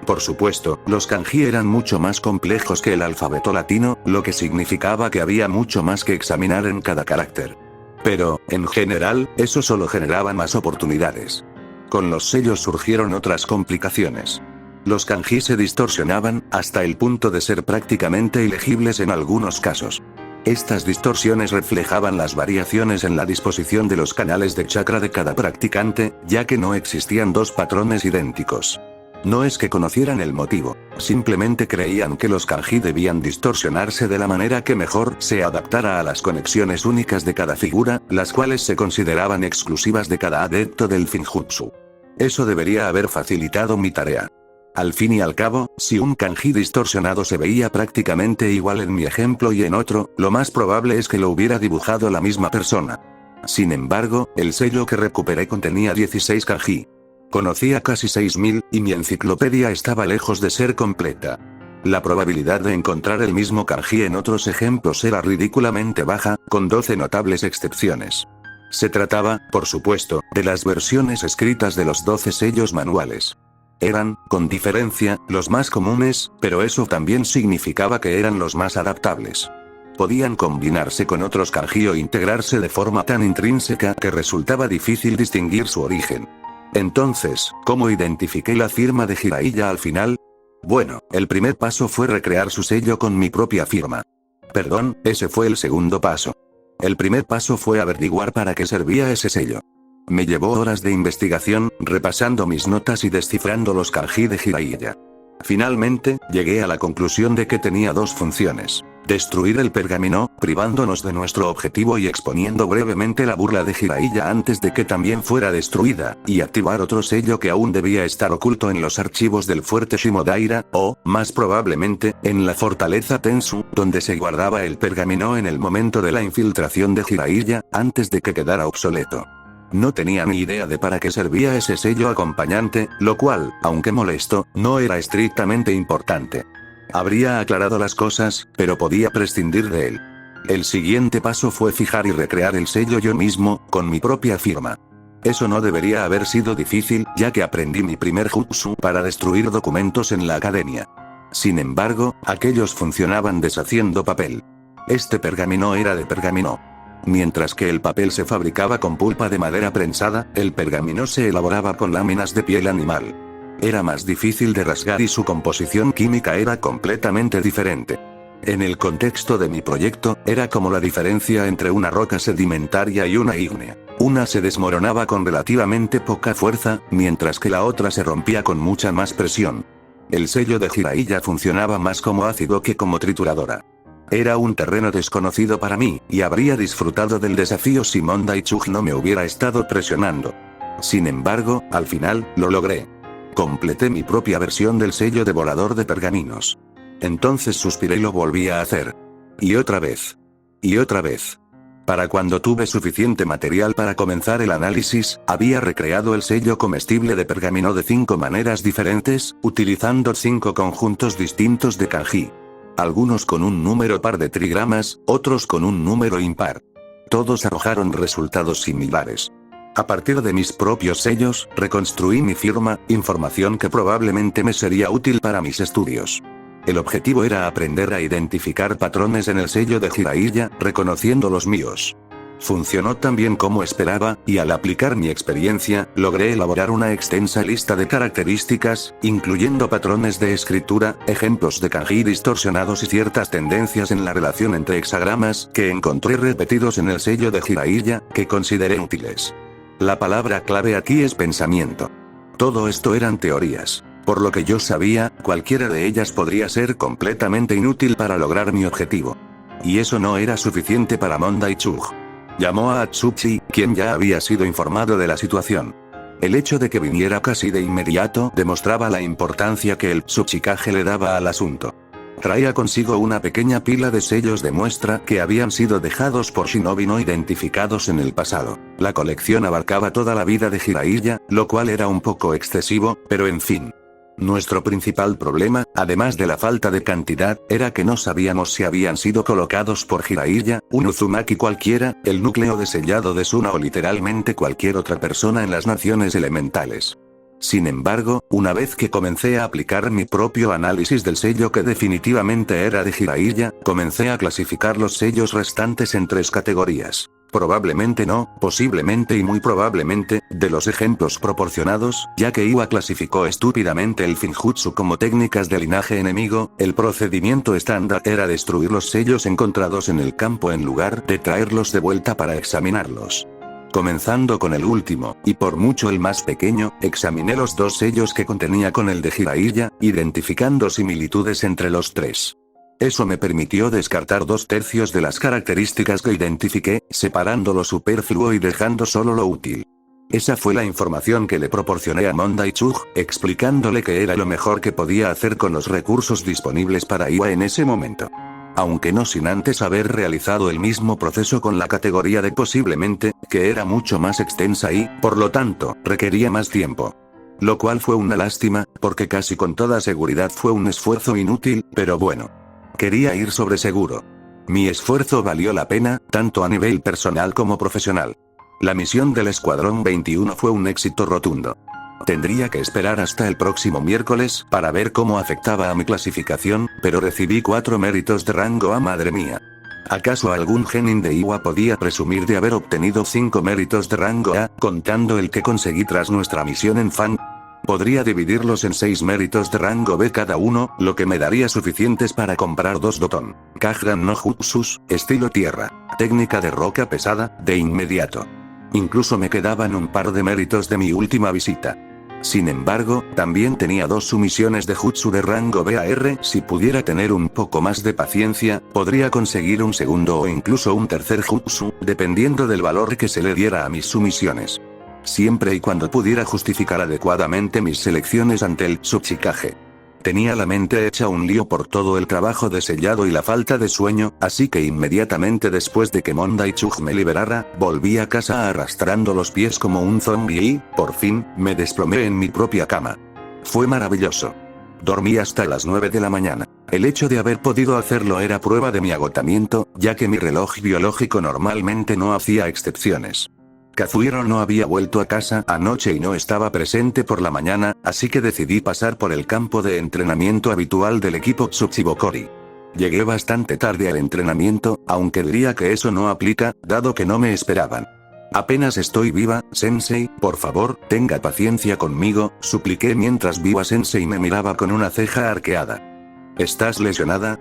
Por supuesto, los kanji eran mucho más complejos que el alfabeto latino, lo que significaba que había mucho más que examinar en cada carácter. Pero, en general, eso solo generaba más oportunidades. Con los sellos surgieron otras complicaciones. Los kanji se distorsionaban, hasta el punto de ser prácticamente ilegibles en algunos casos. Estas distorsiones reflejaban las variaciones en la disposición de los canales de chakra de cada practicante, ya que no existían dos patrones idénticos. No es que conocieran el motivo, simplemente creían que los kanji debían distorsionarse de la manera que mejor se adaptara a las conexiones únicas de cada figura, las cuales se consideraban exclusivas de cada adepto del Finjutsu. Eso debería haber facilitado mi tarea. Al fin y al cabo, si un kanji distorsionado se veía prácticamente igual en mi ejemplo y en otro, lo más probable es que lo hubiera dibujado la misma persona. Sin embargo, el sello que recuperé contenía 16 kanji. Conocía casi 6000, y mi enciclopedia estaba lejos de ser completa. La probabilidad de encontrar el mismo kanji en otros ejemplos era ridículamente baja, con 12 notables excepciones. Se trataba, por supuesto, de las versiones escritas de los 12 sellos manuales. Eran, con diferencia, los más comunes, pero eso también significaba que eran los más adaptables. Podían combinarse con otros kanji o integrarse de forma tan intrínseca que resultaba difícil distinguir su origen. Entonces, ¿cómo identifiqué la firma de Jiraiya al final? Bueno, el primer paso fue recrear su sello con mi propia firma. Perdón, ese fue el segundo paso. El primer paso fue averiguar para qué servía ese sello. Me llevó horas de investigación, repasando mis notas y descifrando los kanji de Jiraiya. Finalmente, llegué a la conclusión de que tenía dos funciones. Destruir el pergamino, privándonos de nuestro objetivo y exponiendo brevemente la burla de Jiraiya antes de que también fuera destruida, y activar otro sello que aún debía estar oculto en los archivos del fuerte Shimodaira, o, más probablemente, en la fortaleza Tensu, donde se guardaba el pergamino en el momento de la infiltración de Jiraiya, antes de que quedara obsoleto. No tenía ni idea de para qué servía ese sello acompañante, lo cual, aunque molesto, no era estrictamente importante. Habría aclarado las cosas, pero podía prescindir de él. El siguiente paso fue fijar y recrear el sello yo mismo, con mi propia firma. Eso no debería haber sido difícil, ya que aprendí mi primer jutsu para destruir documentos en la academia. Sin embargo, aquellos funcionaban deshaciendo papel. Este pergamino era de pergamino. Mientras que el papel se fabricaba con pulpa de madera prensada, el pergamino se elaboraba con láminas de piel animal. Era más difícil de rasgar y su composición química era completamente diferente. En el contexto de mi proyecto, era como la diferencia entre una roca sedimentaria y una ígnea. Una se desmoronaba con relativamente poca fuerza, mientras que la otra se rompía con mucha más presión. El sello de Jiraiya funcionaba más como ácido que como trituradora. Era un terreno desconocido para mí, y habría disfrutado del desafío si Mon Daichug no me hubiera estado presionando. Sin embargo, al final, lo logré. Completé mi propia versión del sello devorador de pergaminos. Entonces suspiré y lo volví a hacer. Y otra vez. Y otra vez. Para cuando tuve suficiente material para comenzar el análisis, había recreado el sello comestible de pergamino de 5 maneras diferentes, utilizando 5 conjuntos distintos de kanji. Algunos con un número par de trigramas, otros con un número impar. Todos arrojaron resultados similares. A partir de mis propios sellos, reconstruí mi firma, información que probablemente me sería útil para mis estudios. El objetivo era aprender a identificar patrones en el sello de Jiraiya, reconociendo los míos. Funcionó tan bien como esperaba, y al aplicar mi experiencia, logré elaborar una extensa lista de características, incluyendo patrones de escritura, ejemplos de kanji distorsionados y ciertas tendencias en la relación entre hexagramas que encontré repetidos en el sello de Jiraiya, que consideré útiles. La palabra clave aquí es pensamiento. Todo esto eran teorías. Por lo que yo sabía, cualquiera de ellas podría ser completamente inútil para lograr mi objetivo. Y eso no era suficiente para Mondai Chug. Llamó a Atsushi, quien ya había sido informado de la situación. El hecho de que viniera casi de inmediato demostraba la importancia que el Tsuchikage le daba al asunto. Traía consigo una pequeña pila de sellos de muestra que habían sido dejados por shinobi no identificados en el pasado. La colección abarcaba toda la vida de Jiraiya, lo cual era un poco excesivo, pero en fin. Nuestro principal problema, además de la falta de cantidad, era que no sabíamos si habían sido colocados por Jiraiya, un Uzumaki cualquiera, el núcleo de sellado de Suna o literalmente cualquier otra persona en las naciones elementales. Sin embargo, una vez que comencé a aplicar mi propio análisis del sello que definitivamente era de Jiraiya, comencé a clasificar los sellos restantes en 3 categorías. Probablemente no, posiblemente y muy probablemente, de los ejemplos proporcionados, ya que Iwa clasificó estúpidamente el Finjutsu como técnicas de linaje enemigo, el procedimiento estándar era destruir los sellos encontrados en el campo en lugar de traerlos de vuelta para examinarlos. Comenzando con el último, y por mucho el más pequeño, examiné los 2 sellos que contenía con el de Jiraiya, identificando similitudes entre los 3. Eso me permitió descartar 2/3 de las características que identifiqué, separando lo superfluo y dejando solo lo útil. Esa fue la información que le proporcioné a Mondai Chug, explicándole que era lo mejor que podía hacer con los recursos disponibles para Iwa en ese momento. Aunque no sin antes haber realizado el mismo proceso con la categoría de posiblemente, que era mucho más extensa y, por lo tanto, requería más tiempo. Lo cual fue una lástima, porque casi con toda seguridad fue un esfuerzo inútil, pero bueno. Quería ir sobre seguro. Mi esfuerzo valió la pena, tanto a nivel personal como profesional. La misión del Escuadrón 21 fue un éxito rotundo. Tendría que esperar hasta el próximo miércoles para ver cómo afectaba a mi clasificación, pero recibí 4 méritos de rango A, madre mía. ¿Acaso algún genin de Iwa podía presumir de haber obtenido 5 méritos de rango A, contando el que conseguí tras nuestra misión en Fan? Podría dividirlos en 6 méritos de rango B cada uno, lo que me daría suficientes para comprar 2 Doton. Kagran no Jutsus, estilo tierra. Técnica de roca pesada, de inmediato. Incluso me quedaban un par de méritos de mi última visita. Sin embargo, también tenía 2 sumisiones de Jutsu de rango B a R. Si pudiera tener un poco más de paciencia, podría conseguir un segundo o incluso un tercer Jutsu, dependiendo del valor que se le diera a mis sumisiones. Siempre y cuando pudiera justificar adecuadamente mis selecciones ante el Tsuchikage. Tenía la mente hecha un lío por todo el trabajo de sellado y la falta de sueño, así que inmediatamente después de que Mondai Chug me liberara, volví a casa arrastrando los pies como un zombie y, por fin, me desplomé en mi propia cama. Fue maravilloso. Dormí hasta las 9 de la mañana. El hecho de haber podido hacerlo era prueba de mi agotamiento, ya que mi reloj biológico normalmente no hacía excepciones. Kazuhiro no había vuelto a casa anoche y no estaba presente por la mañana, así que decidí pasar por el campo de entrenamiento habitual del equipo Tsubokuri. Llegué bastante tarde al entrenamiento, aunque diría que eso no aplica, dado que no me esperaban. Apenas estoy viva, Sensei, por favor, tenga paciencia conmigo, supliqué mientras Biwa Sensei me miraba con una ceja arqueada. ¿Estás lesionada?,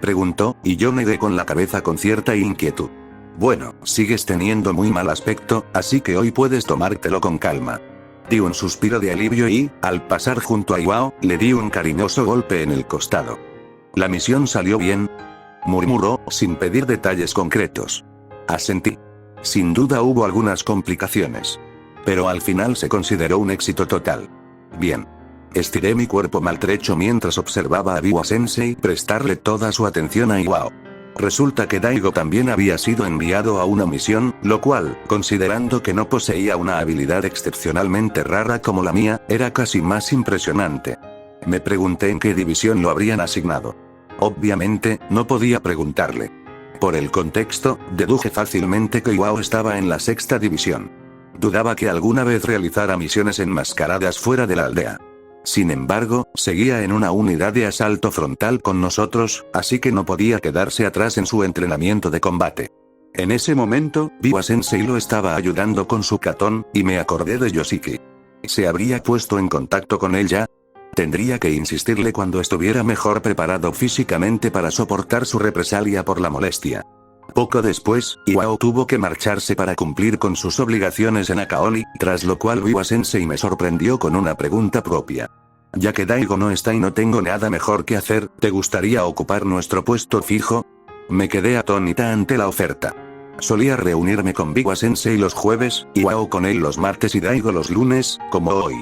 preguntó, y yo negué con la cabeza con cierta inquietud. Bueno, sigues teniendo muy mal aspecto, así que hoy puedes tomártelo con calma. Di un suspiro de alivio y, al pasar junto a Iwao, le di un cariñoso golpe en el costado. ¿La misión salió bien?, murmuró, sin pedir detalles concretos. Asentí. Sin duda hubo algunas complicaciones. Pero al final se consideró un éxito total. Bien. Estiré mi cuerpo maltrecho mientras observaba a Biwa Sensei prestarle toda su atención a Iwao. Resulta que Daigo también había sido enviado a una misión, lo cual, considerando que no poseía una habilidad excepcionalmente rara como la mía, era casi más impresionante. Me pregunté en qué división lo habrían asignado. Obviamente, no podía preguntarle. Por el contexto, deduje fácilmente que Iwao estaba en la sexta división. Dudaba que alguna vez realizara misiones enmascaradas fuera de la aldea. Sin embargo, seguía en una unidad de asalto frontal con nosotros, así que no podía quedarse atrás en su entrenamiento de combate. En ese momento, Biwa Sensei lo estaba ayudando con su katón, y me acordé de Yoshiki. ¿Se habría puesto en contacto con él ya? Tendría que insistirle cuando estuviera mejor preparado físicamente para soportar su represalia por la molestia. Poco después, Iwao tuvo que marcharse para cumplir con sus obligaciones en Akaoli, tras lo cual Biwa Sensei me sorprendió con una pregunta propia. Ya que Daigo no está y no tengo nada mejor que hacer, ¿te gustaría ocupar nuestro puesto fijo? Me quedé atónita ante la oferta. Solía reunirme con Biwa Sensei los jueves, Iwao con él los martes y Daigo los lunes, como hoy.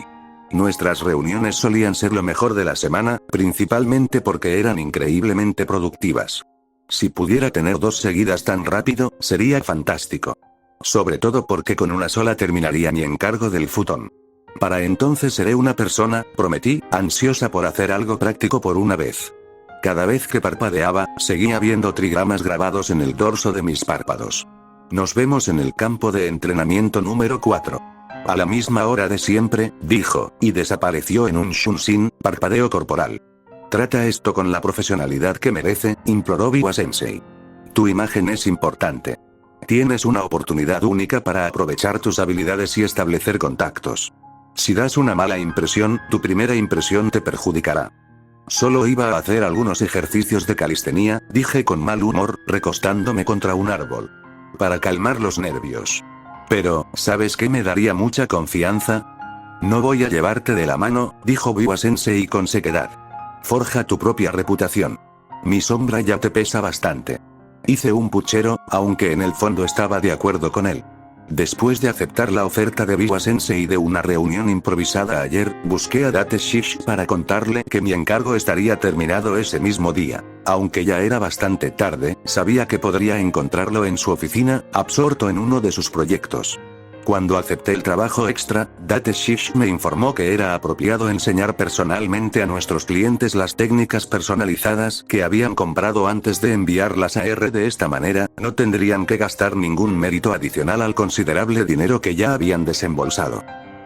Nuestras reuniones solían ser lo mejor de la semana, principalmente porque eran increíblemente productivas. Si pudiera tener 2 seguidas tan rápido, sería fantástico. Sobre todo porque con una sola terminaría mi encargo del futón. Para entonces seré una persona, prometí, ansiosa por hacer algo práctico por una vez. Cada vez que parpadeaba, seguía viendo trigramas grabados en el dorso de mis párpados. Nos vemos en el campo de entrenamiento número 4. A la misma hora de siempre, dijo, y desapareció en un shunshin, parpadeo corporal. Trata esto con la profesionalidad que merece, imploró Biwa Sensei. Tu imagen es importante. Tienes una oportunidad única para aprovechar tus habilidades y establecer contactos. Si das una mala impresión, tu primera impresión te perjudicará. Solo iba a hacer algunos ejercicios de calistenia, dije con mal humor, recostándome contra un árbol. Para calmar los nervios. Pero, ¿sabes qué me daría mucha confianza? No voy a llevarte de la mano, dijo Biwa Sensei con sequedad. Forja tu propia reputación. Mi sombra ya te pesa bastante. Hice un puchero, aunque en el fondo estaba de acuerdo con él. Después de aceptar la oferta de Biwa Sensei de una reunión improvisada ayer, busqué a Date Shish para contarle que mi encargo estaría terminado ese mismo día. Aunque ya era bastante tarde, sabía que podría encontrarlo en su oficina, absorto en uno de sus proyectos. Cuando acepté el trabajo extra, Date Shish me informó que era apropiado enseñar personalmente a nuestros clientes las técnicas personalizadas que habían comprado antes de enviarlas a R. De esta manera, no tendrían que gastar ningún mérito adicional al considerable dinero que ya habían desembolsado.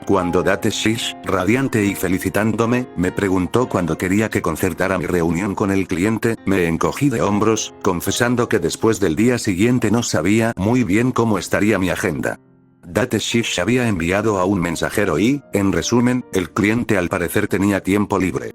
Cuando Date Shish, radiante y felicitándome, me preguntó cuándo quería que concertara mi reunión con el cliente, me encogí de hombros, confesando que después del día siguiente no sabía muy bien cómo estaría mi agenda. Date Shish había enviado a un mensajero y, en resumen, el cliente al parecer tenía tiempo libre.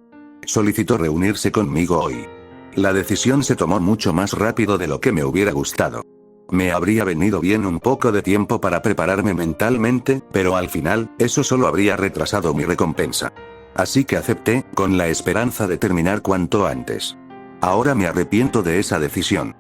Solicitó reunirse conmigo hoy. La decisión se tomó mucho más rápido de lo que me hubiera gustado. Me habría venido bien un poco de tiempo para prepararme mentalmente, pero al final, eso solo habría retrasado mi recompensa. Así que acepté, con la esperanza de terminar cuanto antes. Ahora me arrepiento de esa decisión.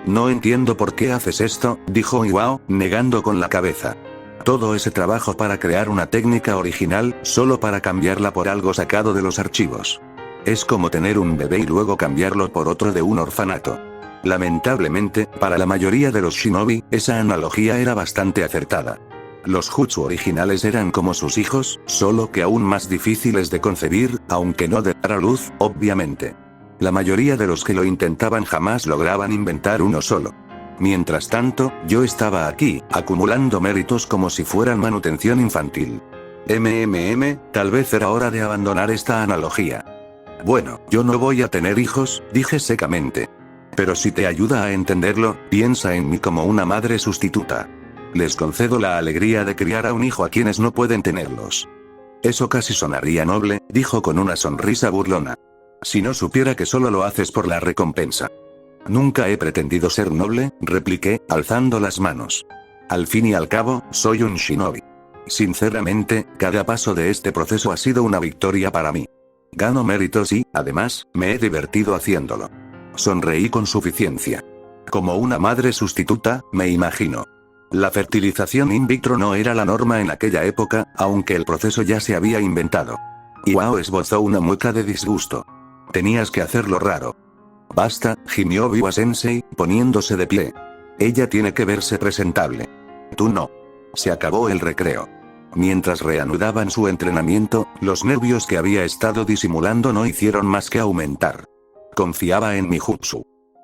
No entiendo por qué haces esto, dijo Iwao, negando con la cabeza. Todo ese trabajo para crear una técnica original, solo para cambiarla por algo sacado de los archivos. Es como tener un bebé y luego cambiarlo por otro de un orfanato. Lamentablemente, para la mayoría de los shinobi, esa analogía era bastante acertada. Los jutsu originales eran como sus hijos, solo que aún más difíciles de concebir, aunque no de dar a luz, obviamente. La mayoría de los que lo intentaban jamás lograban inventar uno solo. Mientras tanto, yo estaba aquí, acumulando méritos como si fueran manutención infantil. Tal vez era hora de abandonar esta analogía. Bueno, yo no voy a tener hijos, dije secamente. Pero si te ayuda a entenderlo, piensa en mí como una madre sustituta. Les concedo la alegría de criar a un hijo a quienes no pueden tenerlos. Eso casi sonaría noble, dijo con una sonrisa burlona. Si no supiera que solo lo haces por la recompensa. Nunca he pretendido ser noble, repliqué, alzando las manos. Al fin y al cabo, soy un shinobi. Sinceramente, cada paso de este proceso ha sido una victoria para mí. Gano méritos y, además, me he divertido haciéndolo. Sonreí con suficiencia. Como una madre sustituta, me imagino. La fertilización in vitro no era la norma en aquella época, aunque el proceso ya se había inventado. Iwao esbozó una mueca de disgusto. Tenías que hacerlo raro. Basta, gimió Biwa Sensei, poniéndose de pie. Ella tiene que verse presentable. Tú no. Se acabó el recreo. Mientras reanudaban su entrenamiento, los nervios que había estado disimulando no hicieron más que aumentar. Confiaba en mi jutsu.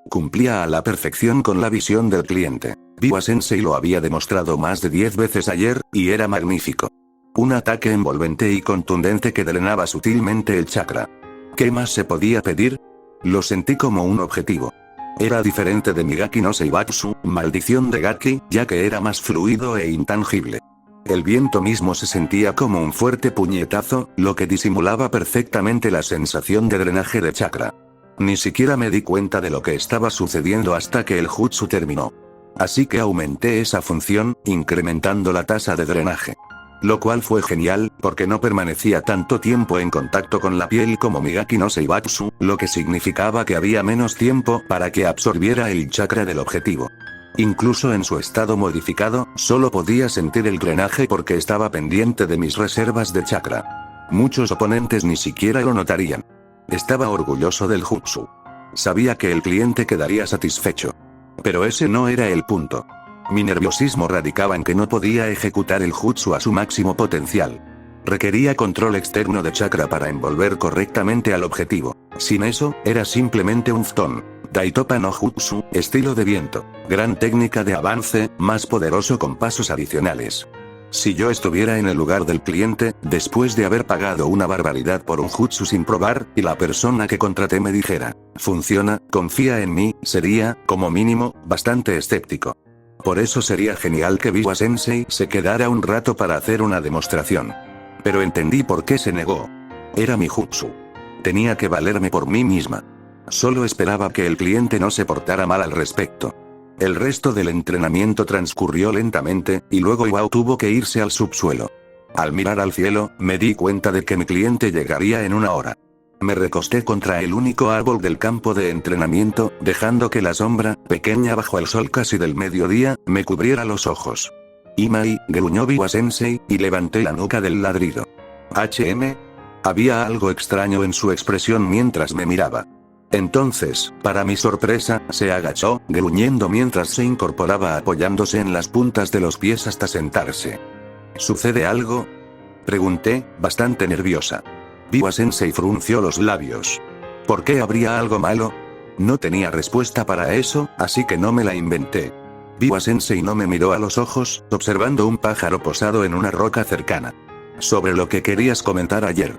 Cumplía a la perfección con la visión del cliente. Biwa Sensei lo había demostrado más de 10 veces ayer, y era magnífico. Un ataque envolvente y contundente que drenaba sutilmente el chakra. ¿Qué más se podía pedir? Lo sentí como un objetivo. Era diferente de mi Gaki no Seibatsu, maldición de Gaki, ya que era más fluido e intangible. El viento mismo se sentía como un fuerte puñetazo, lo que disimulaba perfectamente la sensación de drenaje de chakra. Ni siquiera me di cuenta de lo que estaba sucediendo hasta que el jutsu terminó. Así que aumenté esa función, incrementando la tasa de drenaje. Lo cual fue genial, porque no permanecía tanto tiempo en contacto con la piel como mi Gaki no Seibatsu, lo que significaba que había menos tiempo para que absorbiera el chakra del objetivo. Incluso en su estado modificado, solo podía sentir el drenaje porque estaba pendiente de mis reservas de chakra. Muchos oponentes ni siquiera lo notarían. Estaba orgulloso del jutsu. Sabía que el cliente quedaría satisfecho. Pero ese no era el punto. Mi nerviosismo radicaba en que no podía ejecutar el jutsu a su máximo potencial. Requería control externo de chakra para envolver correctamente al objetivo. Sin eso, era simplemente un futon. Daitopa no jutsu, estilo de viento. Gran técnica de avance, más poderoso con pasos adicionales. Si yo estuviera en el lugar del cliente, después de haber pagado una barbaridad por un jutsu sin probar, y la persona que contraté me dijera, funciona, confía en mí, sería, como mínimo, bastante escéptico. Por eso sería genial que Biwa Sensei se quedara un rato para hacer una demostración. Pero entendí por qué se negó. Era mi jutsu. Tenía que valerme por mí misma. Solo esperaba que el cliente no se portara mal al respecto. El resto del entrenamiento transcurrió lentamente, y luego Iwao tuvo que irse al subsuelo. Al mirar al cielo, me di cuenta de que mi cliente llegaría en una hora. Me recosté contra el único árbol del campo de entrenamiento, dejando que la sombra, pequeña bajo el sol casi del mediodía, me cubriera los ojos. Imai, gruñó Biwa Sensei, y levanté la nuca del ladrido. Había algo extraño en su expresión mientras me miraba. Entonces, para mi sorpresa, se agachó, gruñendo mientras se incorporaba apoyándose en las puntas de los pies hasta sentarse. ¿Sucede algo?, pregunté, bastante nerviosa. Biwa Sensei frunció los labios. ¿Por qué habría algo malo? No tenía respuesta para eso, así que no me la inventé. Biwa Sensei no me miró a los ojos, observando un pájaro posado en una roca cercana. Sobre lo que querías comentar ayer.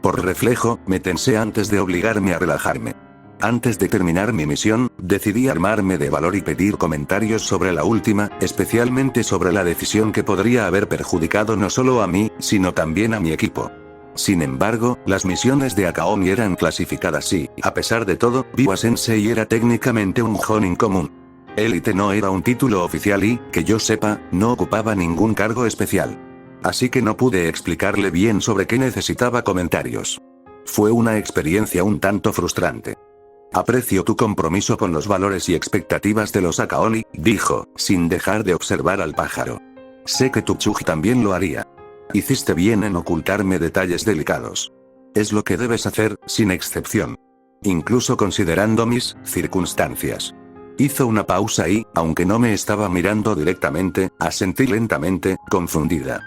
Por reflejo, me tensé antes de obligarme a relajarme. Antes de terminar mi misión, decidí armarme de valor y pedir comentarios sobre la última, especialmente sobre la decisión que podría haber perjudicado no solo a mí, sino también a mi equipo. Sin embargo, las misiones de Akaomi eran clasificadas y, a pesar de todo, Biwa Sensei era técnicamente un Jonin común. Élite no era un título oficial y, que yo sepa, no ocupaba ningún cargo especial. Así que no pude explicarle bien sobre qué necesitaba comentarios. Fue una experiencia un tanto frustrante. Aprecio tu compromiso con los valores y expectativas de los Akaoni, dijo, sin dejar de observar al pájaro. Sé que tu Tsuji también lo haría. Hiciste bien en ocultarme detalles delicados. Es lo que debes hacer, sin excepción. Incluso considerando mis circunstancias. Hizo una pausa y, aunque no me estaba mirando directamente, asentí lentamente, confundida.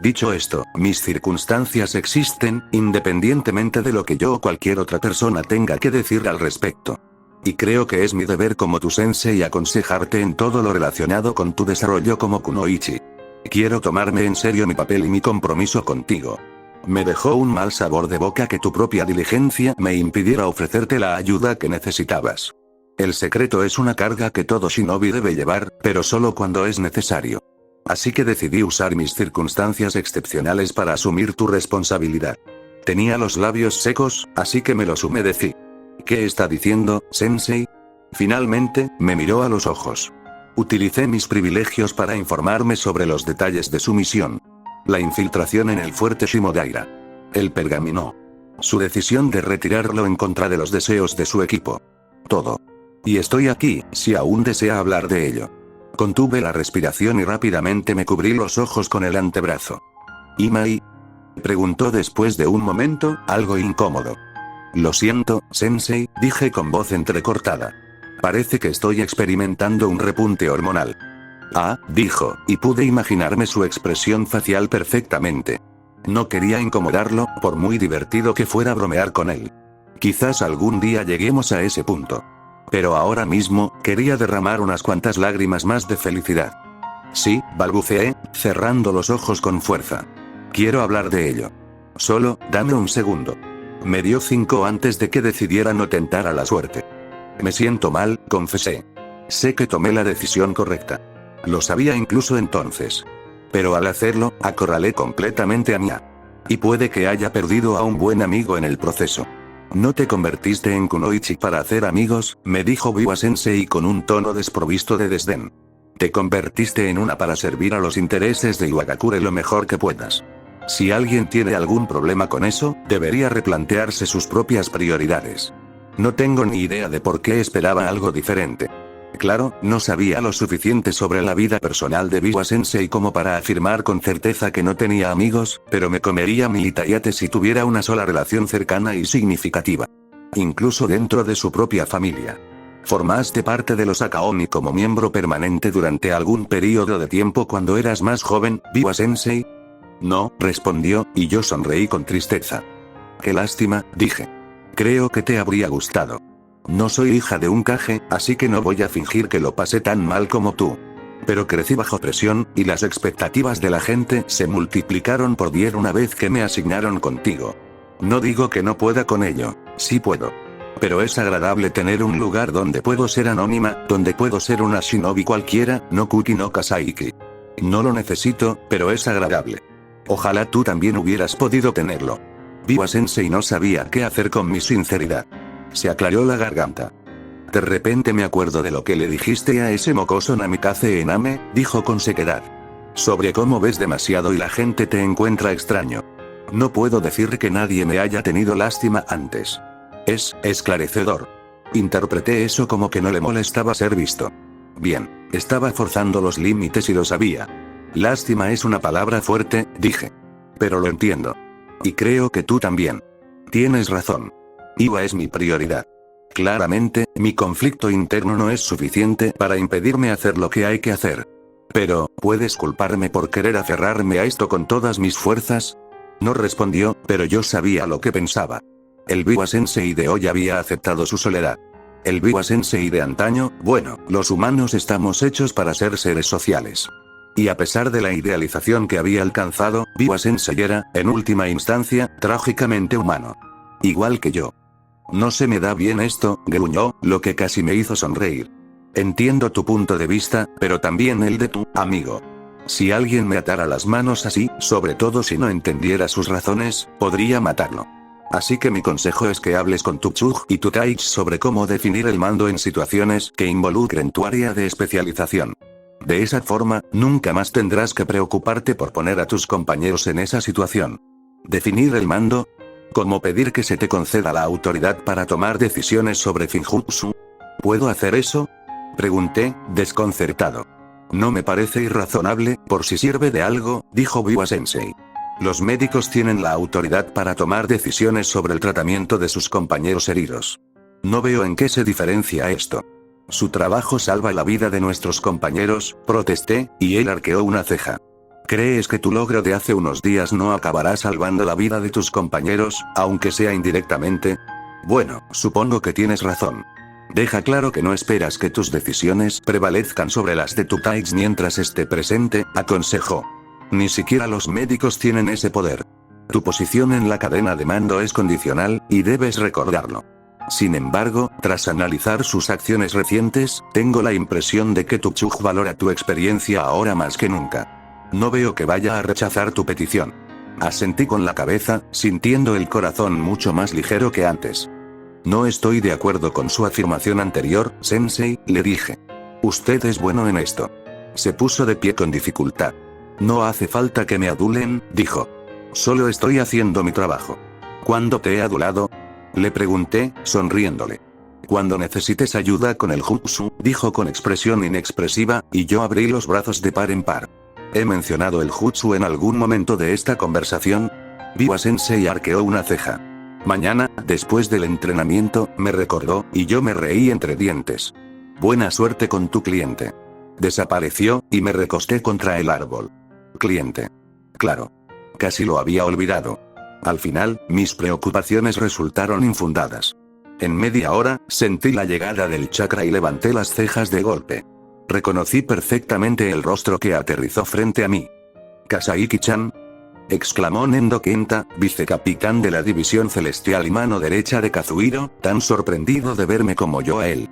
Dicho esto, mis circunstancias existen, independientemente de lo que yo o cualquier otra persona tenga que decir al respecto. Y creo que es mi deber como tu sensei aconsejarte en todo lo relacionado con tu desarrollo como kunoichi. Quiero tomarme en serio mi papel y mi compromiso contigo. Me dejó un mal sabor de boca que tu propia diligencia me impidiera ofrecerte la ayuda que necesitabas. El secreto es una carga que todo shinobi debe llevar, pero solo cuando es necesario. Así que decidí usar mis circunstancias excepcionales para asumir tu responsabilidad. Tenía los labios secos, así que me los humedecí. ¿Qué está diciendo, sensei? Finalmente, me miró a los ojos. Utilicé mis privilegios para informarme sobre los detalles de su misión. La infiltración en el fuerte Shimodaira. El pergamino. Su decisión de retirarlo en contra de los deseos de su equipo. Todo. Y estoy aquí, si aún desea hablar de ello. Contuve la respiración y rápidamente me cubrí los ojos con el antebrazo. ¿Imai?, preguntó después de un momento, algo incómodo. Lo siento, sensei, dije con voz entrecortada. Parece que estoy experimentando un repunte hormonal. Ah, dijo, y pude imaginarme su expresión facial perfectamente. No quería incomodarlo, por muy divertido que fuera bromear con él. Quizás algún día lleguemos a ese punto. Pero ahora mismo, quería derramar unas cuantas lágrimas más de felicidad. Sí, balbuceé, cerrando los ojos con fuerza. Quiero hablar de ello. Solo, dame un segundo. Me dio 5 antes de que decidiera no tentar a la suerte. Me siento mal, confesé. Sé que tomé la decisión correcta. Lo sabía incluso entonces. Pero al hacerlo, acorralé completamente a Mia. Y puede que haya perdido a un buen amigo en el proceso. No te convertiste en kunoichi para hacer amigos, me dijo Biwa Sensei con un tono desprovisto de desdén. Te convertiste en una para servir a los intereses de Iwagakure lo mejor que puedas. Si alguien tiene algún problema con eso, debería replantearse sus propias prioridades. No tengo ni idea de por qué esperaba algo diferente. Claro, no sabía lo suficiente sobre la vida personal de Biwa Sensei como para afirmar con certeza que no tenía amigos, pero me comería mi itayate si tuviera una sola relación cercana y significativa. Incluso dentro de su propia familia. ¿Formaste parte de los Akaomi como miembro permanente durante algún periodo de tiempo cuando eras más joven, Biwa Sensei? No, respondió, y yo sonreí con tristeza. Qué lástima, dije. Creo que te habría gustado. No soy hija de un Kage, así que no voy a fingir que lo pasé tan mal como tú. Pero crecí bajo presión, y las expectativas de la gente se multiplicaron por 10 una vez que me asignaron contigo. No digo que no pueda con ello, sí puedo. Pero es agradable tener un lugar donde puedo ser anónima, donde puedo ser una shinobi cualquiera, no Kuki no Kasaiki. No lo necesito, pero es agradable. Ojalá tú también hubieras podido tenerlo. Biwa Sensei no sabía qué hacer con mi sinceridad. Se aclaró la garganta. De repente me acuerdo de lo que le dijiste a ese mocoso Namikaze Ename, dijo con sequedad. Sobre cómo ves demasiado y la gente te encuentra extraño. No puedo decir que nadie me haya tenido lástima antes. Es esclarecedor. Interpreté eso como que no le molestaba ser visto. Bien, estaba forzando los límites y lo sabía. Lástima es una palabra fuerte, dije. Pero lo entiendo. Y creo que tú también. Tienes razón. Iwa es mi prioridad. Claramente, mi conflicto interno no es suficiente para impedirme hacer lo que hay que hacer. Pero, ¿puedes culparme por querer aferrarme a esto con todas mis fuerzas? No respondió, pero yo sabía lo que pensaba. El Biwa Sensei de hoy había aceptado su soledad. El Biwa Sensei de antaño, bueno, los humanos estamos hechos para ser seres sociales. Y a pesar de la idealización que había alcanzado, Biwa Sensei era, en última instancia, trágicamente humano. Igual que yo. No se me da bien esto, gruñó, lo que casi me hizo sonreír. Entiendo tu punto de vista, pero también el de tu amigo. Si alguien me atara las manos así, sobre todo si no entendiera sus razones, podría matarlo. Así que mi consejo es que hables con tu Chug y tu Taich sobre cómo definir el mando en situaciones que involucren tu área de especialización. De esa forma, nunca más tendrás que preocuparte por poner a tus compañeros en esa situación. ¿Definir el mando? ¿Cómo pedir que se te conceda la autoridad para tomar decisiones sobre Finjutsu? ¿Puedo hacer eso? Pregunté, desconcertado. No me parece irrazonable, por si sirve de algo, dijo Biwa Sensei. Los médicos tienen la autoridad para tomar decisiones sobre el tratamiento de sus compañeros heridos. No veo en qué se diferencia esto. Su trabajo salva la vida de nuestros compañeros, protesté, y él arqueó una ceja. ¿Crees que tu logro de hace unos días no acabará salvando la vida de tus compañeros, aunque sea indirectamente? Bueno, supongo que tienes razón. Deja claro que no esperas que tus decisiones prevalezcan sobre las de tu Taich mientras esté presente, aconsejó. Ni siquiera los médicos tienen ese poder. Tu posición en la cadena de mando es condicional, y debes recordarlo. Sin embargo, tras analizar sus acciones recientes, tengo la impresión de que tu Chug valora tu experiencia ahora más que nunca. No veo que vaya a rechazar tu petición. Asentí con la cabeza, sintiendo el corazón mucho más ligero que antes. No estoy de acuerdo con su afirmación anterior, Sensei, le dije. Usted es bueno en esto. Se puso de pie con dificultad. No hace falta que me adulen, dijo. Solo estoy haciendo mi trabajo. ¿Cuándo te he adulado? Le pregunté, sonriéndole. Cuando necesites ayuda con el jutsu, dijo con expresión inexpresiva, y yo abrí los brazos de par en par. ¿He mencionado el jutsu en algún momento de esta conversación? Biwa Sensei arqueó una ceja. Mañana, después del entrenamiento, me recordó, y yo me reí entre dientes. Buena suerte con tu cliente. Desapareció, y me recosté contra el árbol. Cliente. Claro. Casi lo había olvidado. Al final, mis preocupaciones resultaron infundadas. En media hora, sentí la llegada del chakra y levanté las cejas de golpe. Reconocí perfectamente el rostro que aterrizó frente a mí. «Kasaiki-chan», exclamó Nendo Kenta, vicecapitán de la división celestial y mano derecha de Kazuhiro, tan sorprendido de verme como yo a él.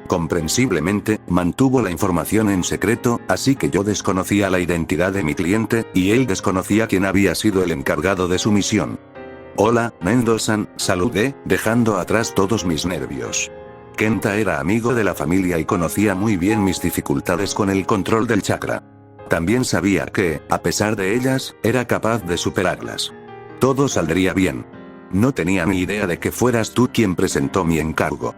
Comprensiblemente, mantuvo la información en secreto, así que yo desconocía la identidad de mi cliente, y él desconocía quién había sido el encargado de su misión. «Hola, Nendo-san», saludé, dejando atrás todos mis nervios. Kenta era amigo de la familia y conocía muy bien mis dificultades con el control del chakra. También sabía que, a pesar de ellas, era capaz de superarlas. Todo saldría bien. No tenía ni idea de que fueras tú quien presentó mi encargo.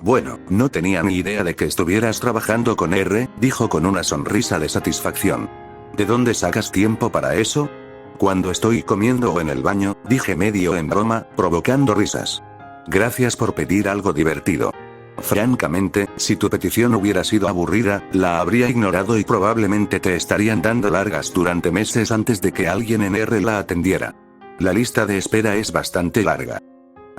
Bueno, no tenía ni idea de que estuvieras trabajando con dijo con una sonrisa de satisfacción. ¿De dónde sacas tiempo para eso? Cuando estoy comiendo o en el baño, dije medio en broma, provocando risas. Gracias por pedir algo divertido. Francamente, si tu petición hubiera sido aburrida, la habría ignorado y probablemente te estarían dando largas durante meses antes de que alguien en la atendiera. La lista de espera es bastante larga.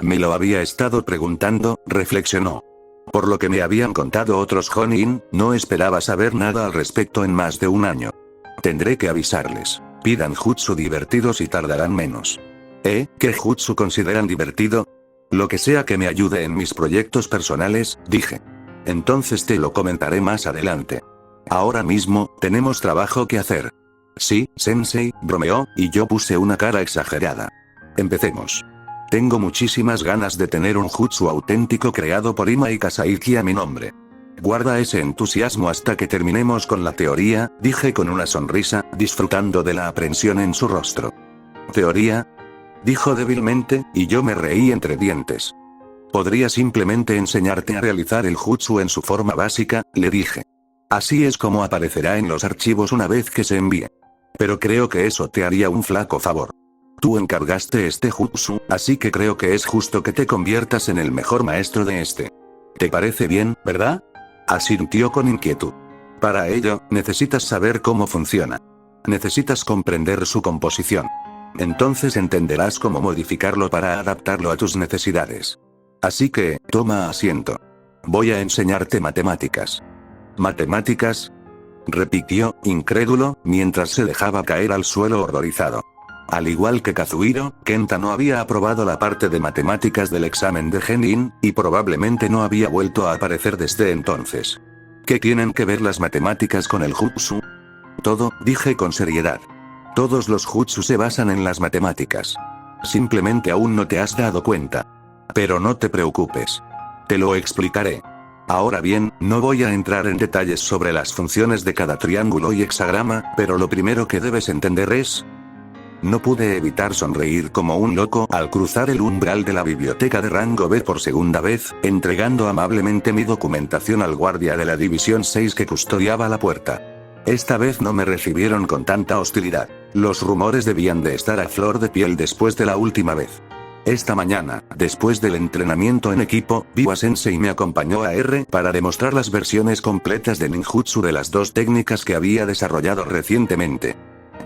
Me lo había estado preguntando, reflexionó. Por lo que me habían contado otros Jonin, no esperaba saber nada al respecto en más de un año. Tendré que avisarles. Pidan jutsu divertidos y tardarán menos. ¿Qué jutsu consideran divertido? Lo que sea que me ayude en mis proyectos personales, dije. Entonces te lo comentaré más adelante. Ahora mismo, tenemos trabajo que hacer. Sí, sensei, bromeó, y yo puse una cara exagerada. Empecemos. Tengo muchísimas ganas de tener un jutsu auténtico creado por Ima y Kasaiki a mi nombre. Guarda ese entusiasmo hasta que terminemos con la teoría, dije con una sonrisa, disfrutando de la aprensión en su rostro. ¿Teoría?, dijo débilmente, y yo me reí entre dientes. Podría simplemente enseñarte a realizar el jutsu en su forma básica, le dije. Así es como aparecerá en los archivos una vez que se envíe. Pero creo que eso te haría un flaco favor. Tú encargaste este jutsu, así que creo que es justo que te conviertas en el mejor maestro de este. ¿Te parece bien, verdad? Asintió con inquietud. Para ello, necesitas saber cómo funciona. Necesitas comprender su composición. Entonces entenderás cómo modificarlo para adaptarlo a tus necesidades. Así que, toma asiento. Voy a enseñarte matemáticas. ¿Matemáticas?, repitió, incrédulo, mientras se dejaba caer al suelo horrorizado. Al igual que Kazuhiro, Kenta no había aprobado la parte de matemáticas del examen de Genin, y probablemente no había vuelto a aparecer desde entonces. ¿Qué tienen que ver las matemáticas con el jutsu? Todo, dije con seriedad. Todos los jutsu se basan en las matemáticas. Simplemente aún no te has dado cuenta. Pero no te preocupes. Te lo explicaré. Ahora bien, no voy a entrar en detalles sobre las funciones de cada triángulo y hexagrama, pero lo primero que debes entender es... No pude evitar sonreír como un loco al cruzar el umbral de la biblioteca de rango B por segunda vez, entregando amablemente mi documentación al guardia de la División 6 que custodiaba la puerta. Esta vez no me recibieron con tanta hostilidad. Los rumores debían de estar a flor de piel después de la última vez. Esta mañana, después del entrenamiento en equipo, Biwa Sensei me acompañó a para demostrar las versiones completas de ninjutsu de las dos técnicas que había desarrollado recientemente.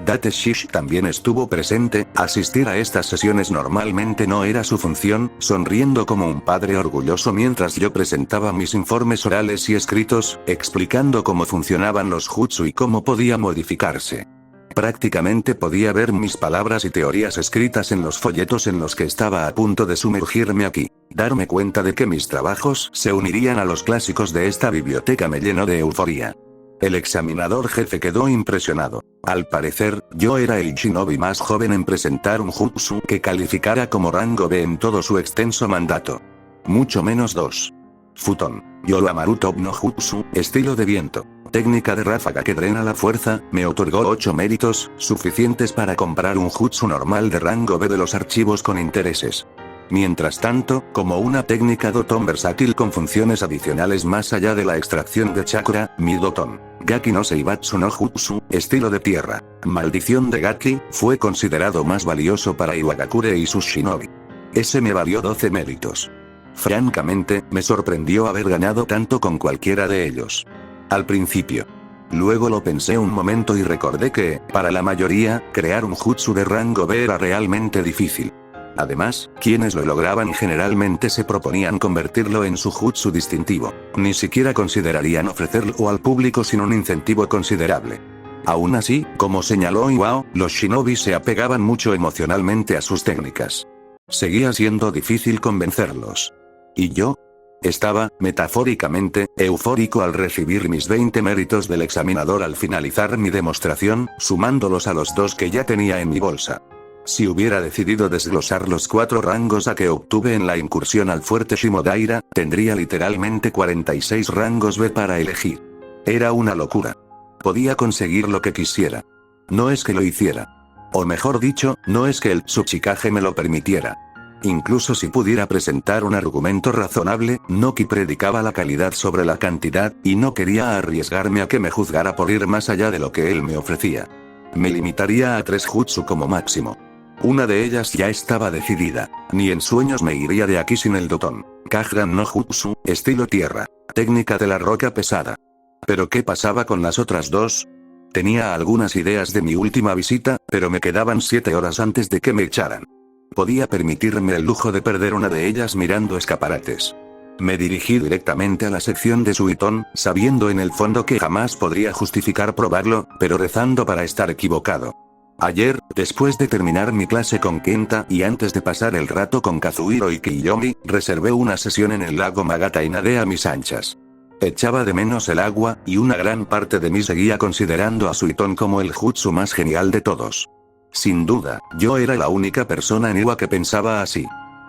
Date Shish también estuvo presente. Asistir a estas sesiones normalmente no era su función, sonriendo como un padre orgulloso mientras yo presentaba mis informes orales y escritos, explicando cómo funcionaban los jutsu y cómo podía modificarse. Prácticamente podía ver mis palabras y teorías escritas en los folletos en los que estaba a punto de sumergirme aquí. Darme cuenta de que mis trabajos se unirían a los clásicos de esta biblioteca me llenó de euforia. El examinador jefe quedó impresionado. Al parecer, yo era el shinobi más joven en presentar un jutsu que calificara como rango B en todo su extenso mandato. Mucho menos 2. Futon. Yoruamaru Top no Jutsu, estilo de viento. Técnica de ráfaga que drena la fuerza, me otorgó 8 méritos, suficientes para comprar un jutsu normal de rango B de los archivos con intereses. Mientras tanto, como una técnica Doton versátil con funciones adicionales más allá de la extracción de chakra, mi Doton, Gaki no Seibatsu no Jutsu, estilo de tierra, maldición de Gaki, fue considerado más valioso para Iwagakure y sus shinobi. Ese me valió 12 méritos. Francamente, me sorprendió haber ganado tanto con cualquiera de ellos. Al principio. Luego lo pensé un momento y recordé que, para la mayoría, crear un jutsu de rango B era realmente difícil. Además, quienes lo lograban generalmente se proponían convertirlo en su jutsu distintivo. Ni siquiera considerarían ofrecerlo al público sin un incentivo considerable. Aún así, como señaló Iwao, los shinobi se apegaban mucho emocionalmente a sus técnicas. Seguía siendo difícil convencerlos. ¿Y yo? Estaba, metafóricamente, eufórico al recibir mis 20 méritos del examinador al finalizar mi demostración, sumándolos a los 2 que ya tenía en mi bolsa. Si hubiera decidido desglosar los 4 rangos A que obtuve en la incursión al fuerte Shimodaira, tendría literalmente 46 rangos B para elegir. Era una locura. Podía conseguir lo que quisiera. No es que lo hiciera. O mejor dicho, no es que el Tsuchikage me lo permitiera. Incluso si pudiera presentar un argumento razonable, Noki predicaba la calidad sobre la cantidad, y no quería arriesgarme a que me juzgara por ir más allá de lo que él me ofrecía. Me limitaría a 3 jutsu como máximo. Una de ellas ya estaba decidida. Ni en sueños me iría de aquí sin el Doton. Kagran no Jutsu, estilo tierra. Técnica de la roca pesada. ¿Pero qué pasaba con las otras 2? Tenía algunas ideas de mi última visita, pero me quedaban 7 horas antes de que me echaran. Podía permitirme el lujo de perder una de ellas mirando escaparates. Me dirigí directamente a la sección de Suiton, sabiendo en el fondo que jamás podría justificar probarlo, pero rezando para estar equivocado. Ayer, después de terminar mi clase con Kenta y antes de pasar el rato con Kazuhiro y Kiyomi, reservé una sesión en el lago Magata y nadé a mis anchas. Echaba de menos el agua, y una gran parte de mí seguía considerando a Suiton como el jutsu más genial de todos. Sin duda, yo era la única persona en Iwa que pensaba así.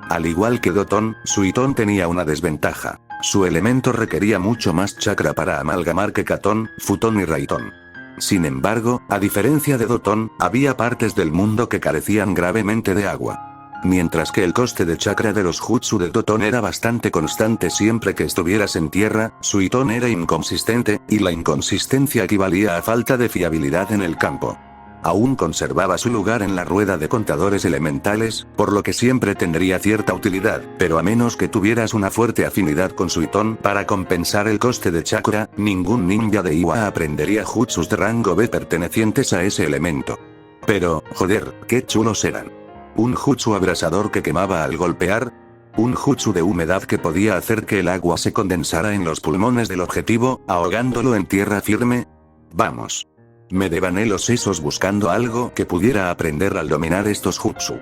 Al igual que Doton, Suiton tenía una desventaja. Su elemento requería mucho más chakra para amalgamar que Katon, Futon y Raiton. Sin embargo, a diferencia de Doton, había partes del mundo que carecían gravemente de agua. Mientras que el coste de chakra de los jutsu de Doton era bastante constante siempre que estuvieras en tierra, Suiton era inconsistente, y la inconsistencia equivalía a falta de fiabilidad en el campo. Aún conservaba su lugar en la rueda de contadores elementales, por lo que siempre tendría cierta utilidad, pero a menos que tuvieras una fuerte afinidad con Suiton para compensar el coste de chakra, ningún ninja de Iwa aprendería jutsus de rango B pertenecientes a ese elemento. Pero, joder, qué chulos eran. Un jutsu abrasador que quemaba al golpear. Un jutsu de humedad que podía hacer que el agua se condensara en los pulmones del objetivo, ahogándolo en tierra firme. Vamos. Me devané los sesos buscando algo que pudiera aprender al dominar estos jutsu.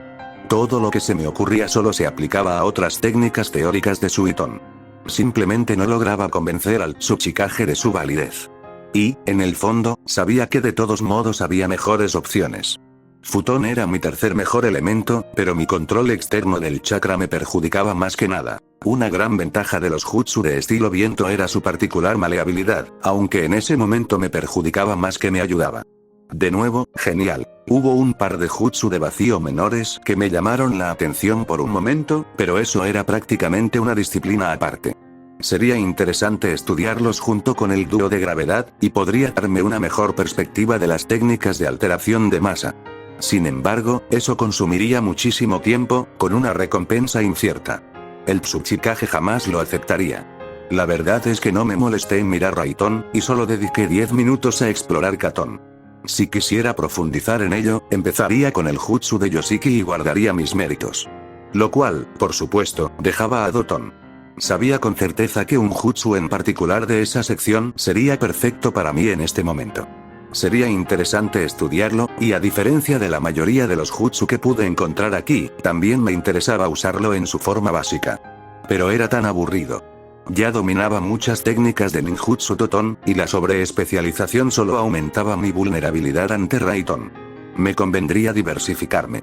Todo lo que se me ocurría solo se aplicaba a otras técnicas teóricas de Suiton. Simplemente no lograba convencer al Tsuchikage de su validez. Y, en el fondo, sabía que de todos modos había mejores opciones. Futon era mi tercer mejor elemento, pero mi control externo del chakra me perjudicaba más que nada. Una gran ventaja de los jutsu de estilo viento era su particular maleabilidad, aunque en ese momento me perjudicaba más que me ayudaba. De nuevo, genial. Hubo un par de jutsu de vacío menores que me llamaron la atención por un momento, pero eso era prácticamente una disciplina aparte. Sería interesante estudiarlos junto con el dúo de gravedad, y podría darme una mejor perspectiva de las técnicas de alteración de masa. Sin embargo, eso consumiría muchísimo tiempo, con una recompensa incierta. El Tsuchikage jamás lo aceptaría. La verdad es que no me molesté en mirar Raiton, y solo dediqué 10 minutos a explorar Katon. Si quisiera profundizar en ello, empezaría con el jutsu de Yoshiki y guardaría mis méritos. Lo cual, por supuesto, dejaba a Doton. Sabía con certeza que un jutsu en particular de esa sección sería perfecto para mí en este momento. Sería interesante estudiarlo, y a diferencia de la mayoría de los jutsu que pude encontrar aquí, también me interesaba usarlo en su forma básica. Pero era tan aburrido. Ya dominaba muchas técnicas de ninjutsu Doton, y la sobreespecialización solo aumentaba mi vulnerabilidad ante Raiton. Me convendría diversificarme.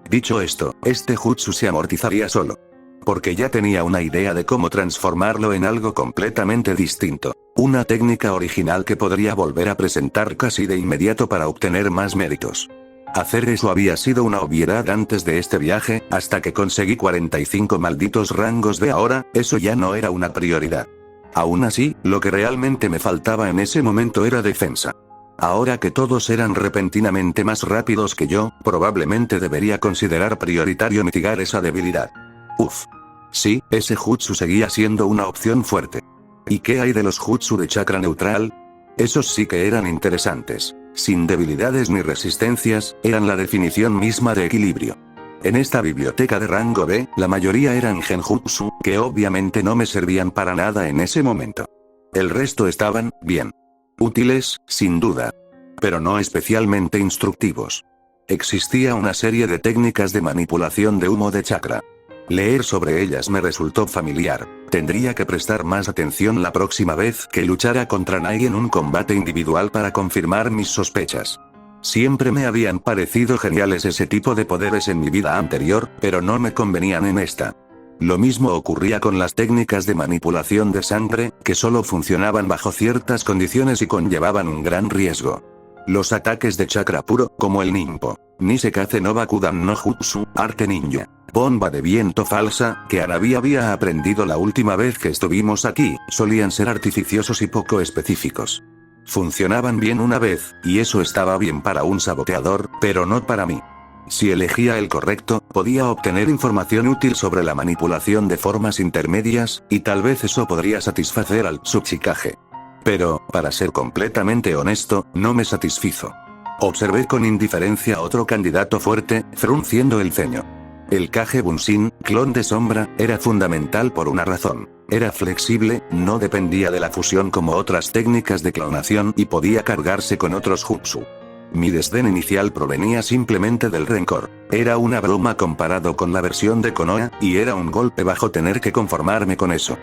Dicho esto, este jutsu se amortizaría solo. Porque ya tenía una idea de cómo transformarlo en algo completamente distinto. Una técnica original que podría volver a presentar casi de inmediato para obtener más méritos. Hacer eso había sido una obviedad antes de este viaje, hasta que conseguí 45 malditos rangos de ahora, eso ya no era una prioridad. Aún así, lo que realmente me faltaba en ese momento era defensa. Ahora que todos eran repentinamente más rápidos que yo, probablemente debería considerar prioritario mitigar esa debilidad. Uf. Sí, ese jutsu seguía siendo una opción fuerte. ¿Y qué hay de los jutsu de chakra neutral? Esos sí que eran interesantes. Sin debilidades ni resistencias, eran la definición misma de equilibrio. En esta biblioteca de rango B, la mayoría eran genjutsu, que obviamente no me servían para nada en ese momento. El resto estaban, bien. Útiles, sin duda. Pero no especialmente instructivos. Existía una serie de técnicas de manipulación de humo de chakra. Leer sobre ellas me resultó familiar. Tendría que prestar más atención la próxima vez que luchara contra Nai en un combate individual para confirmar mis sospechas. Siempre me habían parecido geniales ese tipo de poderes en mi vida anterior, pero no me convenían en esta. Lo mismo ocurría con las técnicas de manipulación de sangre, que solo funcionaban bajo ciertas condiciones y conllevaban un gran riesgo. Los ataques de chakra puro, como el Ninpo, Nisekaze no Bakudan no Jutsu, arte ninja, bomba de viento falsa, que Hanabi había aprendido la última vez que estuvimos aquí, solían ser artificiosos y poco específicos. Funcionaban bien una vez, y eso estaba bien para un saboteador, pero no para mí. Si elegía el correcto, podía obtener información útil sobre la manipulación de formas intermedias, y tal vez eso podría satisfacer al Tsuchikage. Pero, para ser completamente honesto, no me satisfizo. Observé con indiferencia a otro candidato fuerte, frunciendo el ceño. El Kage Bunshin, clon de sombra, era fundamental por una razón. Era flexible, no dependía de la fusión como otras técnicas de clonación y podía cargarse con otros jutsu. Mi desdén inicial provenía simplemente del rencor. Era una broma comparado con la versión de Konoha, y era un golpe bajo tener que conformarme con eso.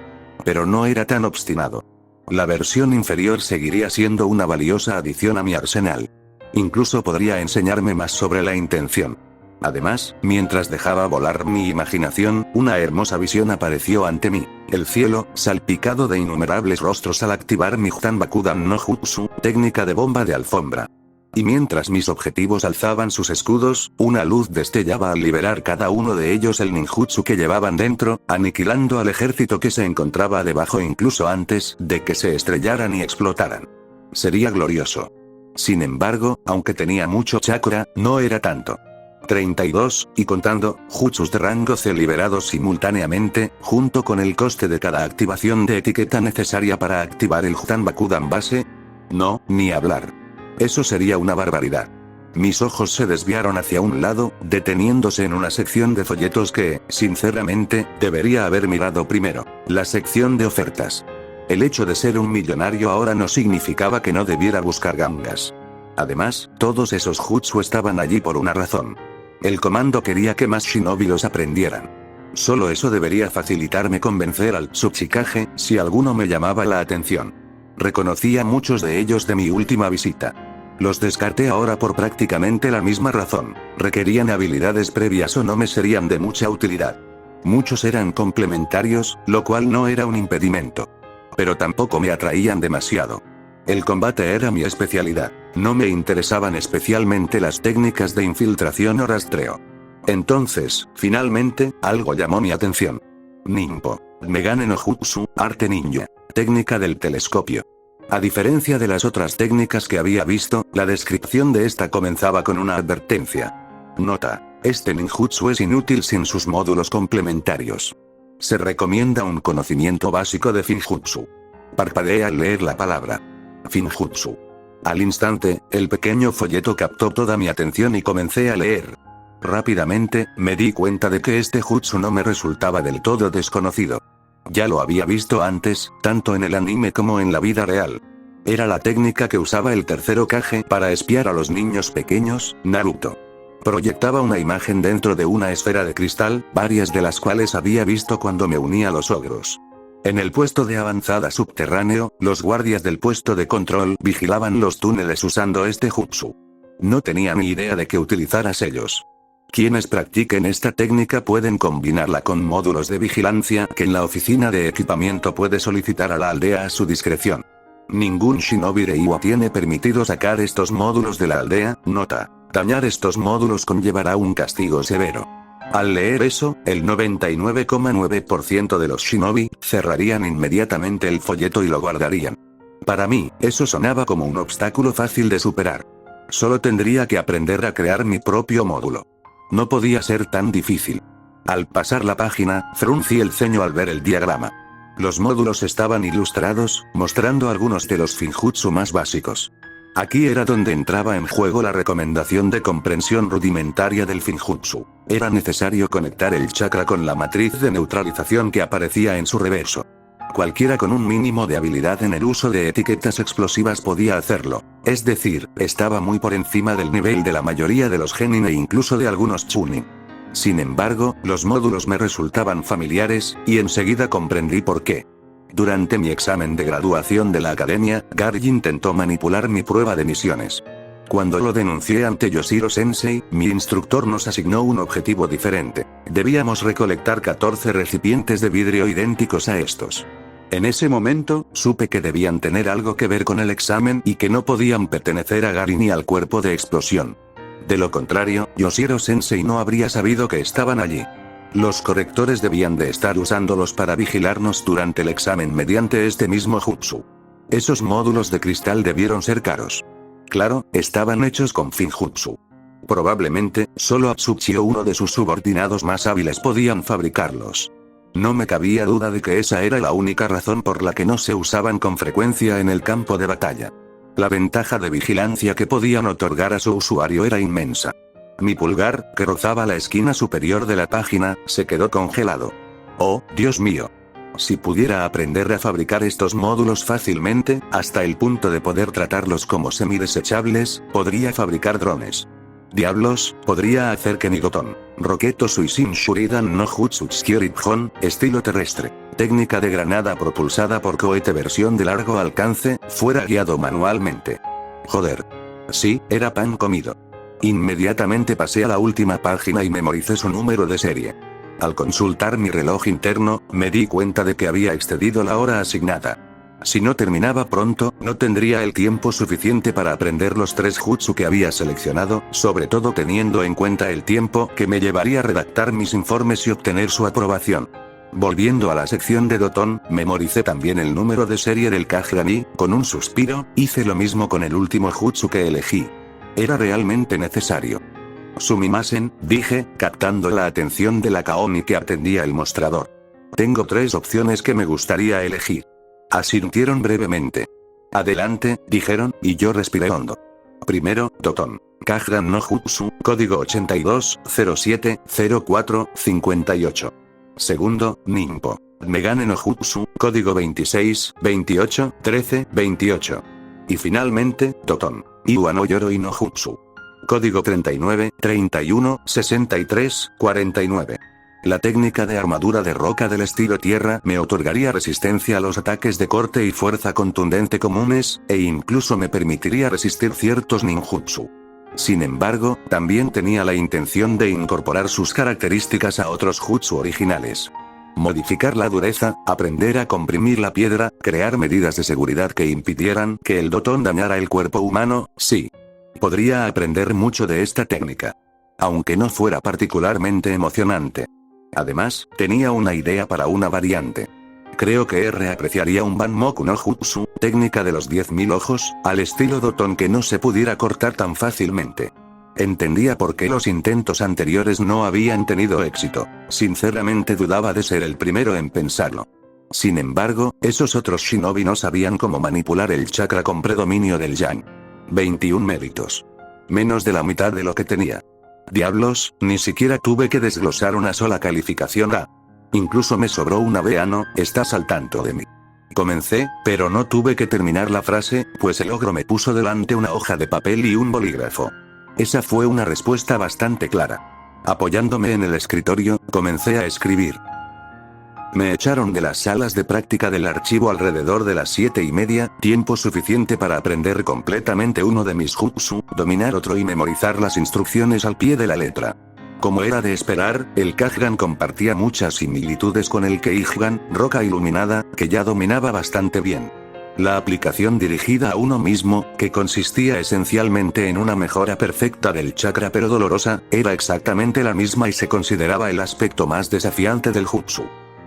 Pero no era tan obstinado. La versión inferior seguiría siendo una valiosa adición a mi arsenal. Incluso podría enseñarme más sobre la intención. Además, mientras dejaba volar mi imaginación, una hermosa visión apareció ante mí. El cielo, salpicado de innumerables rostros al activar mi Jutan Bakudan no Jutsu, técnica de bomba de alfombra. Y mientras mis objetivos alzaban sus escudos, una luz destellaba al liberar cada uno de ellos el ninjutsu que llevaban dentro, aniquilando al ejército que se encontraba debajo incluso antes de que se estrellaran y explotaran. Sería glorioso. Sin embargo, aunque tenía mucho chakra, no era tanto. 32, y contando, jutsus de rango C liberados simultáneamente, junto con el coste de cada activación de etiqueta necesaria para activar el Jutan Bakudan base. No, ni hablar. Eso sería una barbaridad. Mis ojos se desviaron hacia un lado, deteniéndose en una sección de folletos que, sinceramente, debería haber mirado primero. La sección de ofertas. El hecho de ser un millonario ahora no significaba que no debiera buscar gangas. Además, todos esos jutsu estaban allí por una razón. El comando quería que más shinobi los aprendieran. Solo eso debería facilitarme convencer al Tsuchikage, si alguno me llamaba la atención. Reconocía muchos de ellos de mi última visita. Los descarté ahora por prácticamente la misma razón. Requerían habilidades previas o no me serían de mucha utilidad. Muchos eran complementarios, lo cual no era un impedimento. Pero tampoco me atraían demasiado. El combate era mi especialidad. No me interesaban especialmente las técnicas de infiltración o rastreo. Entonces, finalmente, algo llamó mi atención. Ninpo. Megane no Jutsu, arte ninja. Técnica del telescopio. A diferencia de las otras técnicas que había visto, la descripción de esta comenzaba con una advertencia. Nota. Este ninjutsu es inútil sin sus módulos complementarios. Se recomienda un conocimiento básico de Finjutsu. Parpadeé al leer la palabra. Finjutsu. Al instante, el pequeño folleto captó toda mi atención y comencé a leer. Rápidamente, me di cuenta de que este jutsu no me resultaba del todo desconocido. Ya lo había visto antes, tanto en el anime como en la vida real. Era la técnica que usaba el tercer Hokage para espiar a los niños pequeños, Naruto. Proyectaba una imagen dentro de una esfera de cristal, varias de las cuales había visto cuando me uní a los ogros. En el puesto de avanzada subterráneo, los guardias del puesto de control vigilaban los túneles usando este jutsu. No tenía ni idea de que utilizara sellos. Quienes practiquen esta técnica pueden combinarla con módulos de vigilancia que en la oficina de equipamiento puede solicitar a la aldea a su discreción. Ningún shinobi Reiwa tiene permitido sacar estos módulos de la aldea. Nota. Dañar estos módulos conllevará un castigo severo. Al leer eso, el 99,9% de los shinobi cerrarían inmediatamente el folleto y lo guardarían. Para mí, eso sonaba como un obstáculo fácil de superar. Solo tendría que aprender a crear mi propio módulo. No podía ser tan difícil. Al pasar la página, fruncí el ceño al ver el diagrama. Los módulos estaban ilustrados, mostrando algunos de los Finjutsu más básicos. Aquí era donde entraba en juego la recomendación de comprensión rudimentaria del Finjutsu. Era necesario conectar el chakra con la matriz de neutralización que aparecía en su reverso. Cualquiera con un mínimo de habilidad en el uso de etiquetas explosivas podía hacerlo. Es decir, estaba muy por encima del nivel de la mayoría de los genin e incluso de algunos chunin. Sin embargo, los módulos me resultaban familiares, y enseguida comprendí por qué. Durante mi examen de graduación de la academia, Gary intentó manipular mi prueba de misiones. Cuando lo denuncié ante Yoshiro Sensei, mi instructor nos asignó un objetivo diferente. Debíamos recolectar 14 recipientes de vidrio idénticos a estos. En ese momento, supe que debían tener algo que ver con el examen y que no podían pertenecer a Gary ni al cuerpo de explosión. De lo contrario, Yoshiro Sensei no habría sabido que estaban allí. Los correctores debían de estar usándolos para vigilarnos durante el examen mediante este mismo jutsu. Esos módulos de cristal debieron ser caros. Claro, estaban hechos con Finjutsu. Probablemente, solo Atsushi o uno de sus subordinados más hábiles podían fabricarlos. No me cabía duda de que esa era la única razón por la que no se usaban con frecuencia en el campo de batalla. La ventaja de vigilancia que podían otorgar a su usuario era inmensa. Mi pulgar, que rozaba la esquina superior de la página, se quedó congelado. ¡Oh, Dios mío! Si pudiera aprender a fabricar estos módulos fácilmente, hasta el punto de poder tratarlos como semidesechables, podría fabricar drones. Diablos, podría hacer que Nigoton, Roketo Suishin Shuridan no Jutsu Tsukyori-Hon, estilo terrestre, técnica de granada propulsada por cohete versión de largo alcance, fuera guiado manualmente. Joder. Sí, era pan comido. Inmediatamente pasé a la última página y memoricé su número de serie. Al consultar mi reloj interno, me di cuenta de que había excedido la hora asignada. Si no terminaba pronto, no tendría el tiempo suficiente para aprender los 3 jutsu que había seleccionado, sobre todo teniendo en cuenta el tiempo que me llevaría a redactar mis informes y obtener su aprobación. Volviendo a la sección de Doton, memoricé también el número de serie del Kagran y, con un suspiro, hice lo mismo con el último jutsu que elegí. Era realmente necesario. Sumimasen, dije, captando la atención de la Kaomi que atendía el mostrador. Tengo 3 opciones que me gustaría elegir. Asintieron brevemente. Adelante, dijeron, y yo respiré hondo. Primero, Doton. Kagran no Jutsu, código 82070458. Segundo, Ninpo. Megane no Jutsu, código 26281328. Y finalmente, Doton. Iwa no Yoroi no Jutsu. Código 39316349. La técnica de armadura de roca del estilo tierra me otorgaría resistencia a los ataques de corte y fuerza contundente comunes, e incluso me permitiría resistir ciertos ninjutsu. Sin embargo, también tenía la intención de incorporar sus características a otros jutsu originales. Modificar la dureza, aprender a comprimir la piedra, crear medidas de seguridad que impidieran que el Doton dañara el cuerpo humano, sí. Podría aprender mucho de esta técnica. Aunque no fuera particularmente emocionante. Además, tenía una idea para una variante. Creo que R apreciaría un Banmoku no Jutsu, técnica de los 10.000 ojos, al estilo Doton que no se pudiera cortar tan fácilmente. Entendía por qué los intentos anteriores no habían tenido éxito. Sinceramente dudaba de ser el primero en pensarlo. Sin embargo, esos otros shinobi no sabían cómo manipular el chakra con predominio del yang. 21 méritos. Menos de la mitad de lo que tenía. Diablos, ni siquiera tuve que desglosar una sola calificación A. Incluso me sobró una B. No, estás al tanto de mí. Comencé, pero no tuve que terminar la frase, pues el ogro me puso delante una hoja de papel y un bolígrafo. Esa fue una respuesta bastante clara. Apoyándome en el escritorio, comencé a escribir. Me echaron de las salas de práctica del archivo alrededor de las 7:30, tiempo suficiente para aprender completamente uno de mis jutsu, dominar otro y memorizar las instrucciones al pie de la letra. Como era de esperar, el Kagran compartía muchas similitudes con el Keigan, roca iluminada, que ya dominaba bastante bien. La aplicación dirigida a uno mismo, que consistía esencialmente en una mejora perfecta del chakra pero dolorosa, era exactamente la misma y se consideraba el aspecto más desafiante del jutsu.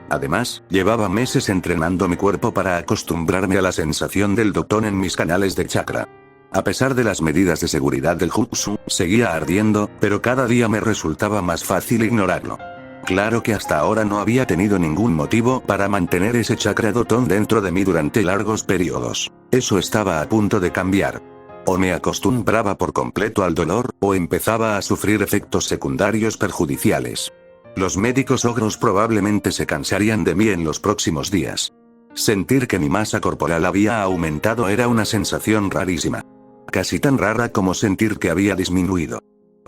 Además, llevaba meses entrenando mi cuerpo para acostumbrarme a la sensación del Doton en mis canales de chakra. A pesar de las medidas de seguridad del jutsu, seguía ardiendo, pero cada día me resultaba más fácil ignorarlo. Claro que hasta ahora no había tenido ningún motivo para mantener ese chakra dotón dentro de mí durante largos periodos. Eso estaba a punto de cambiar. O me acostumbraba por completo al dolor, o empezaba a sufrir efectos secundarios perjudiciales. Los médicos ogros probablemente se cansarían de mí en los próximos días. Sentir que mi masa corporal había aumentado era una sensación rarísima. Casi tan rara como sentir que había disminuido.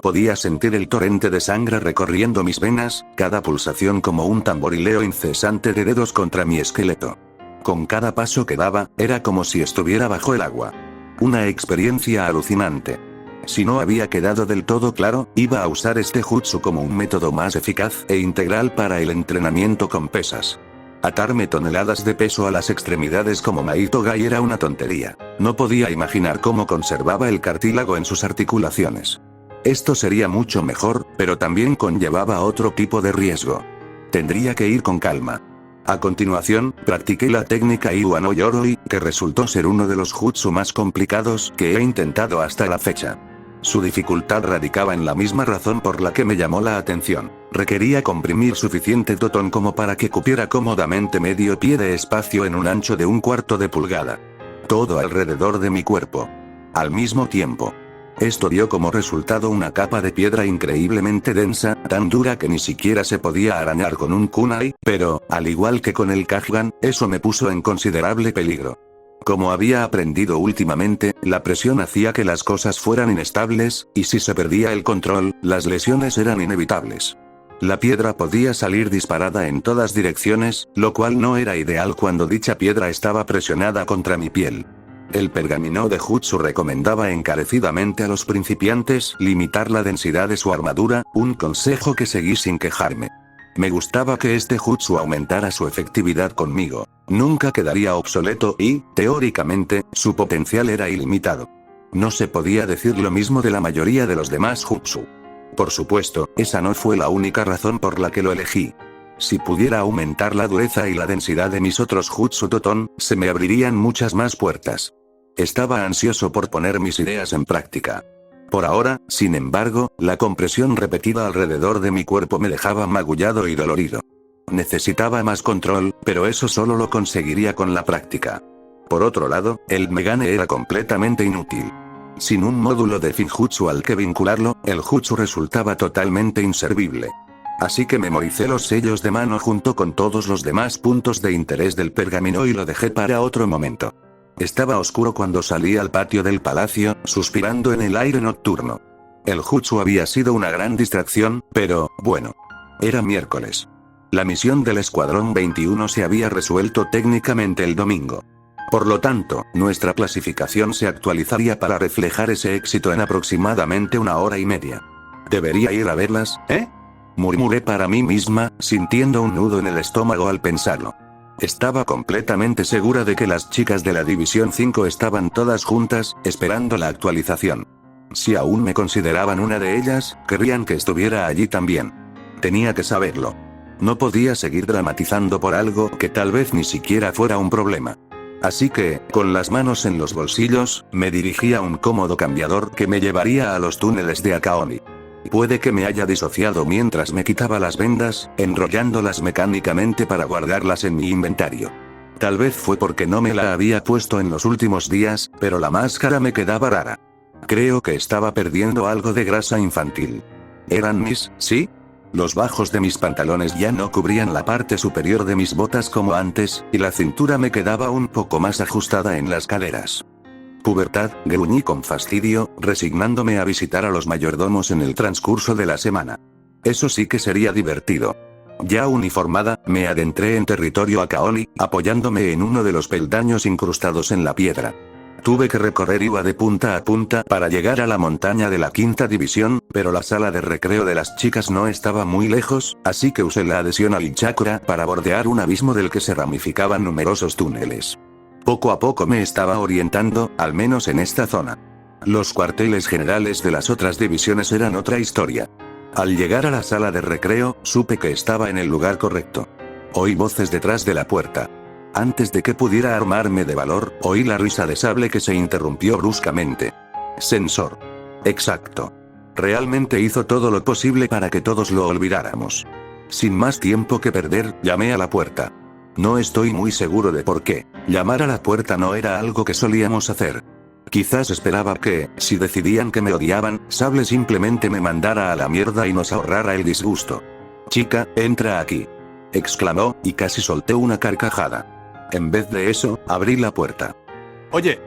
Podía sentir el torrente de sangre recorriendo mis venas, cada pulsación como un tamborileo incesante de dedos contra mi esqueleto. Con cada paso que daba, era como si estuviera bajo el agua. Una experiencia alucinante. Si no había quedado del todo claro, iba a usar este jutsu como un método más eficaz e integral para el entrenamiento con pesas. Atarme toneladas de peso a las extremidades como Maito Gai era una tontería. No podía imaginar cómo conservaba el cartílago en sus articulaciones. Esto sería mucho mejor, pero también conllevaba otro tipo de riesgo. Tendría que ir con calma. A continuación, practiqué la técnica Iwa no Yoroi, que resultó ser uno de los jutsu más complicados que he intentado hasta la fecha. Su dificultad radicaba en la misma razón por la que me llamó la atención. Requería comprimir suficiente totón como para que cupiera cómodamente medio pie de espacio en un ancho de 1/4 de pulgada. Todo alrededor de mi cuerpo. Al mismo tiempo. Esto dio como resultado una capa de piedra increíblemente densa, tan dura que ni siquiera se podía arañar con un kunai, pero, al igual que con el Kaghan, eso me puso en considerable peligro. Como había aprendido últimamente, la presión hacía que las cosas fueran inestables, y si se perdía el control, las lesiones eran inevitables. La piedra podía salir disparada en todas direcciones, lo cual no era ideal cuando dicha piedra estaba presionada contra mi piel. El pergamino de Jutsu recomendaba encarecidamente a los principiantes limitar la densidad de su armadura, un consejo que seguí sin quejarme. Me gustaba que este jutsu aumentara su efectividad conmigo. Nunca quedaría obsoleto y, teóricamente, su potencial era ilimitado. No se podía decir lo mismo de la mayoría de los demás jutsu. Por supuesto, esa no fue la única razón por la que lo elegí. Si pudiera aumentar la dureza y la densidad de mis otros jutsu toton, se me abrirían muchas más puertas. Estaba ansioso por poner mis ideas en práctica. Por ahora, sin embargo, la compresión repetida alrededor de mi cuerpo me dejaba magullado y dolorido. Necesitaba más control, pero eso solo lo conseguiría con la práctica. Por otro lado, el Megane era completamente inútil. Sin un módulo de Finjutsu al que vincularlo, el jutsu resultaba totalmente inservible. Así que memoricé los sellos de mano junto con todos los demás puntos de interés del pergamino y lo dejé para otro momento. Estaba oscuro cuando salí al patio del palacio, suspirando en el aire nocturno. El jutsu había sido una gran distracción, pero, bueno. Era miércoles. La misión del Escuadrón 21 se había resuelto técnicamente el domingo. Por lo tanto, nuestra clasificación se actualizaría para reflejar ese éxito en aproximadamente 1 hora y media. ¿Debería ir a verlas, murmuré para mí misma, sintiendo un nudo en el estómago al pensarlo. Estaba completamente segura de que las chicas de la División 5 estaban todas juntas, esperando la actualización. Si aún me consideraban una de ellas, querrían que estuviera allí también. Tenía que saberlo. No podía seguir dramatizando por algo que tal vez ni siquiera fuera un problema. Así que, con las manos en los bolsillos, me dirigí a un cómodo cambiador que me llevaría a los túneles de Akaoni. Puede que me haya disociado mientras me quitaba las vendas, enrollándolas mecánicamente para guardarlas en mi inventario. Tal vez fue porque no me la había puesto en los últimos días, pero la máscara me quedaba rara. Creo que estaba perdiendo algo de grasa infantil. ¿Eran sí? Los bajos de mis pantalones ya no cubrían la parte superior de mis botas como antes, y la cintura me quedaba un poco más ajustada en las caderas. Pubertad, gruñí con fastidio, resignándome a visitar a los mayordomos en el transcurso de la semana. Eso sí que sería divertido. Ya uniformada, me adentré en territorio Akaoni, apoyándome en uno de los peldaños incrustados en la piedra. Tuve que recorrer Iwa de punta a punta para llegar a la montaña de la quinta división, pero la sala de recreo de las chicas no estaba muy lejos, así que usé la adhesión al chakra para bordear un abismo del que se ramificaban numerosos túneles. Poco a poco me estaba orientando, al menos en esta zona. Los cuarteles generales de las otras divisiones eran otra historia. Al llegar a la sala de recreo, supe que estaba en el lugar correcto. Oí voces detrás de la puerta. Antes de que pudiera armarme de valor, oí la risa de sable que se interrumpió bruscamente. Sensor. Exacto. Realmente hizo todo lo posible para que todos lo olvidáramos. Sin más tiempo que perder, llamé a la puerta. No estoy muy seguro de por qué. Llamar a la puerta no era algo que solíamos hacer. Quizás esperaba que, si decidían que me odiaban, Sable simplemente me mandara a la mierda y nos ahorrara el disgusto. «Chica, entra aquí», exclamó, y casi solté una carcajada. En vez de eso, abrí la puerta. «Oye»,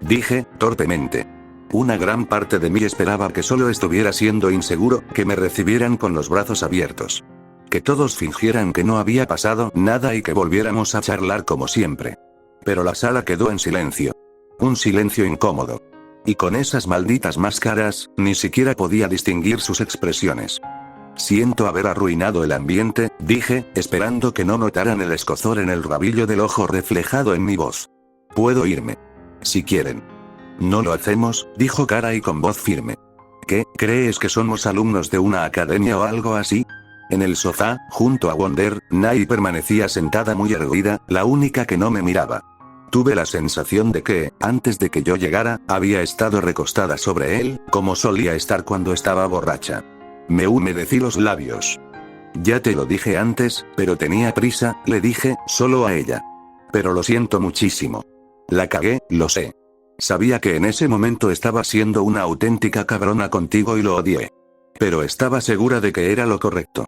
dije, torpemente. Una gran parte de mí esperaba que solo estuviera siendo inseguro, que me recibieran con los brazos abiertos. Que todos fingieran que no había pasado nada y que volviéramos a charlar como siempre. Pero la sala quedó en silencio. Un silencio incómodo. Y con esas malditas máscaras, ni siquiera podía distinguir sus expresiones. Siento haber arruinado el ambiente, dije, esperando que no notaran el escozor en el rabillo del ojo reflejado en mi voz. Puedo irme. Si quieren. No lo hacemos, dijo Karai con voz firme. ¿Qué, crees que somos alumnos de una academia o algo así? En el sofá, junto a Wonder, Nai permanecía sentada muy erguida, la única que no me miraba. Tuve la sensación de que, antes de que yo llegara, había estado recostada sobre él, como solía estar cuando estaba borracha. Me humedecí los labios. Ya te lo dije antes, pero tenía prisa, le dije, solo a ella. Pero lo siento muchísimo. La cagué, lo sé. Sabía que en ese momento estaba siendo una auténtica cabrona contigo y lo odié. Pero estaba segura de que era lo correcto.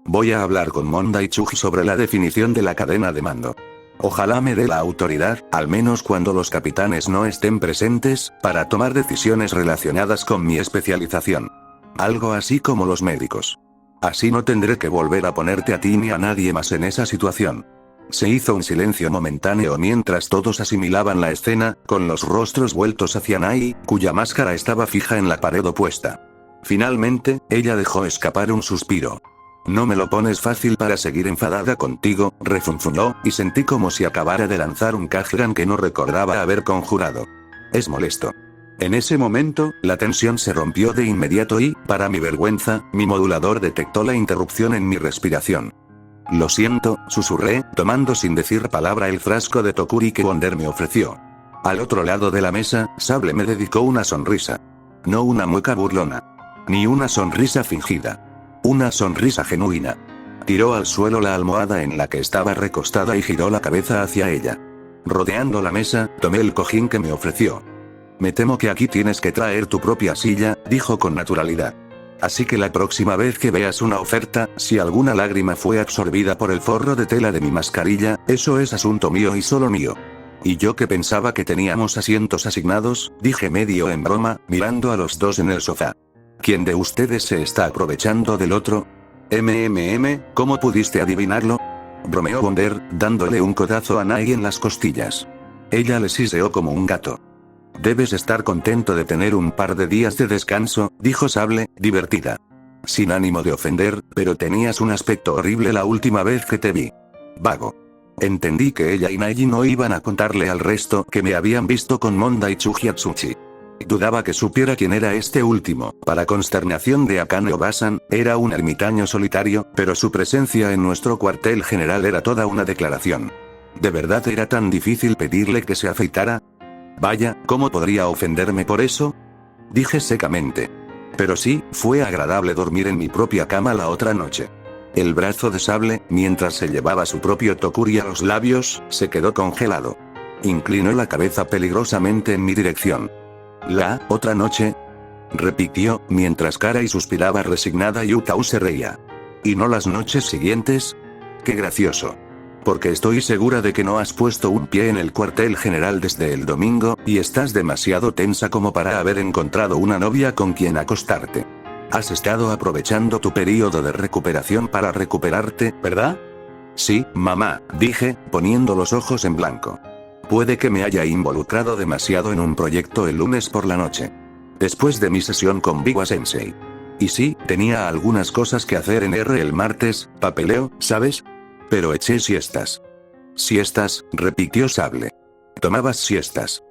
Voy a hablar con Mondai Chuji sobre la definición de la cadena de mando. Ojalá me dé la autoridad, al menos cuando los capitanes no estén presentes, para tomar decisiones relacionadas con mi especialización. Algo así como los médicos. Así no tendré que volver a ponerte a ti ni a nadie más en esa situación. Se hizo un silencio momentáneo mientras todos asimilaban la escena, con los rostros vueltos hacia Nai, cuya máscara estaba fija en la pared opuesta. Finalmente, ella dejó escapar un suspiro. «No me lo pones fácil para seguir enfadada contigo», refunfuñó, y sentí como si acabara de lanzar un Kagran que no recordaba haber conjurado. «Es molesto». En ese momento, la tensión se rompió de inmediato y, para mi vergüenza, mi modulador detectó la interrupción en mi respiración. «Lo siento», susurré, tomando sin decir palabra el frasco de Tokuri que Wonder me ofreció. Al otro lado de la mesa, Sable me dedicó una sonrisa. No una mueca burlona. Ni una sonrisa fingida. Una sonrisa genuina. Tiró al suelo la almohada en la que estaba recostada y giró la cabeza hacia ella. Rodeando la mesa, tomé el cojín que me ofreció. «Me temo que aquí tienes que traer tu propia silla», dijo con naturalidad. «Así que la próxima vez que veas una oferta, si alguna lágrima fue absorbida por el forro de tela de mi mascarilla, eso es asunto mío y solo mío». «Y yo que pensaba que teníamos asientos asignados», dije medio en broma, mirando a los dos en el sofá. ¿Quién de ustedes se está aprovechando del otro? ¿Cómo pudiste adivinarlo?», bromeó Wonder, dándole un codazo a Nai en las costillas. Ella le siseó como un gato. «Debes estar contento de tener un par de días de descanso», dijo Sable, divertida. «Sin ánimo de ofender, pero tenías un aspecto horrible la última vez que te vi». Vago. Entendí que ella y Nai no iban a contarle al resto que me habían visto con Mondai Chuji Atsushi. Dudaba que supiera quién era este último. Para consternación de Akane Obasan, era un ermitaño solitario, pero su presencia en nuestro cuartel general era toda una declaración. ¿De verdad era tan difícil pedirle que se afeitara? Vaya, ¿cómo podría ofenderme por eso?, dije secamente. Pero sí, fue agradable dormir en mi propia cama la otra noche. El brazo de Sable, mientras se llevaba su propio Tokuri a los labios, se quedó congelado. Inclinó la cabeza peligrosamente en mi dirección. «¿La otra noche?», repitió, mientras Karai suspiraba resignada y Utau se reía. «¿Y no las noches siguientes? Qué gracioso. Porque estoy segura de que no has puesto un pie en el cuartel general desde el domingo, y estás demasiado tensa como para haber encontrado una novia con quien acostarte. Has estado aprovechando tu período de recuperación para recuperarte, ¿verdad?». «Sí, mamá», dije, poniendo los ojos en blanco. Puede que me haya involucrado demasiado en un proyecto el lunes por la noche. Después de mi sesión con Biwa Sensei. Y sí, tenía algunas cosas que hacer en el martes, papeleo, ¿sabes? Pero eché siestas. «Siestas», repitió Sable. «Tomabas siestas».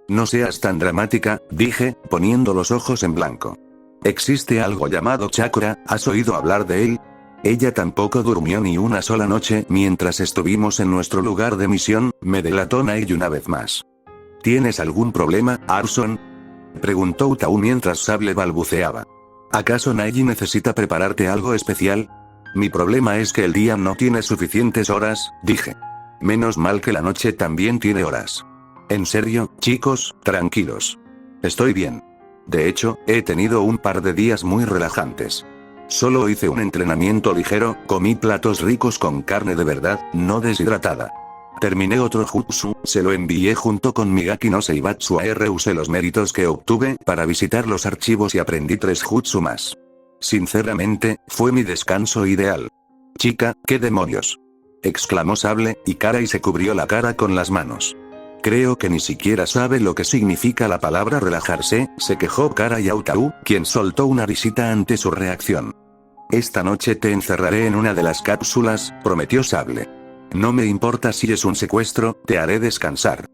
«No seas tan dramática», dije, poniendo los ojos en blanco. «Existe algo llamado chakra, ¿has oído hablar de él?». Ella tampoco durmió ni una sola noche mientras estuvimos en nuestro lugar de misión, me delató Nai una vez más. ¿Tienes algún problema, Arson?, preguntó Utau mientras Sable balbuceaba. ¿Acaso Nai necesita prepararte algo especial? Mi problema es que el día no tiene suficientes horas, dije. Menos mal que la noche también tiene horas. En serio, chicos, tranquilos. Estoy bien. De hecho, he tenido un par de días muy relajantes. Solo hice un entrenamiento ligero, comí platos ricos con carne de verdad, no deshidratada. Terminé otro jutsu, se lo envié junto con mi Gaki no Seibatsu a R. Usé los méritos que obtuve para visitar los archivos y aprendí 3 jutsu más. Sinceramente, fue mi descanso ideal. Chica, ¿qué demonios? Exclamó Sable, y Karai se cubrió la cara con las manos. Creo que ni siquiera sabe lo que significa la palabra relajarse, se quejó Karai a Utau, quien soltó una risita ante su reacción. Esta noche te encerraré en una de las cápsulas, prometió Sable. No me importa si es un secuestro, te haré descansar.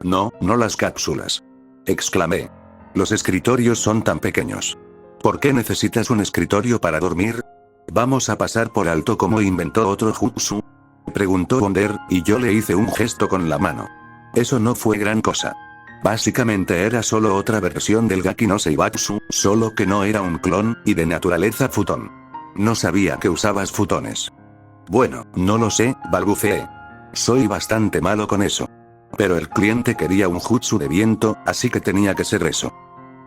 No, no las cápsulas. Exclamé. Los escritorios son tan pequeños. ¿Por qué necesitas un escritorio para dormir? ¿Vamos a pasar por alto cómo inventó otro jutsu? Preguntó Wonder, y yo le hice un gesto con la mano. Eso no fue gran cosa. Básicamente era solo otra versión del Gaki no Seibatsu, solo que no era un clon, y de naturaleza futón. No sabía que usabas futones. Bueno, no lo sé, balbuceé. Soy bastante malo con eso. Pero el cliente quería un jutsu de viento, así que tenía que ser eso.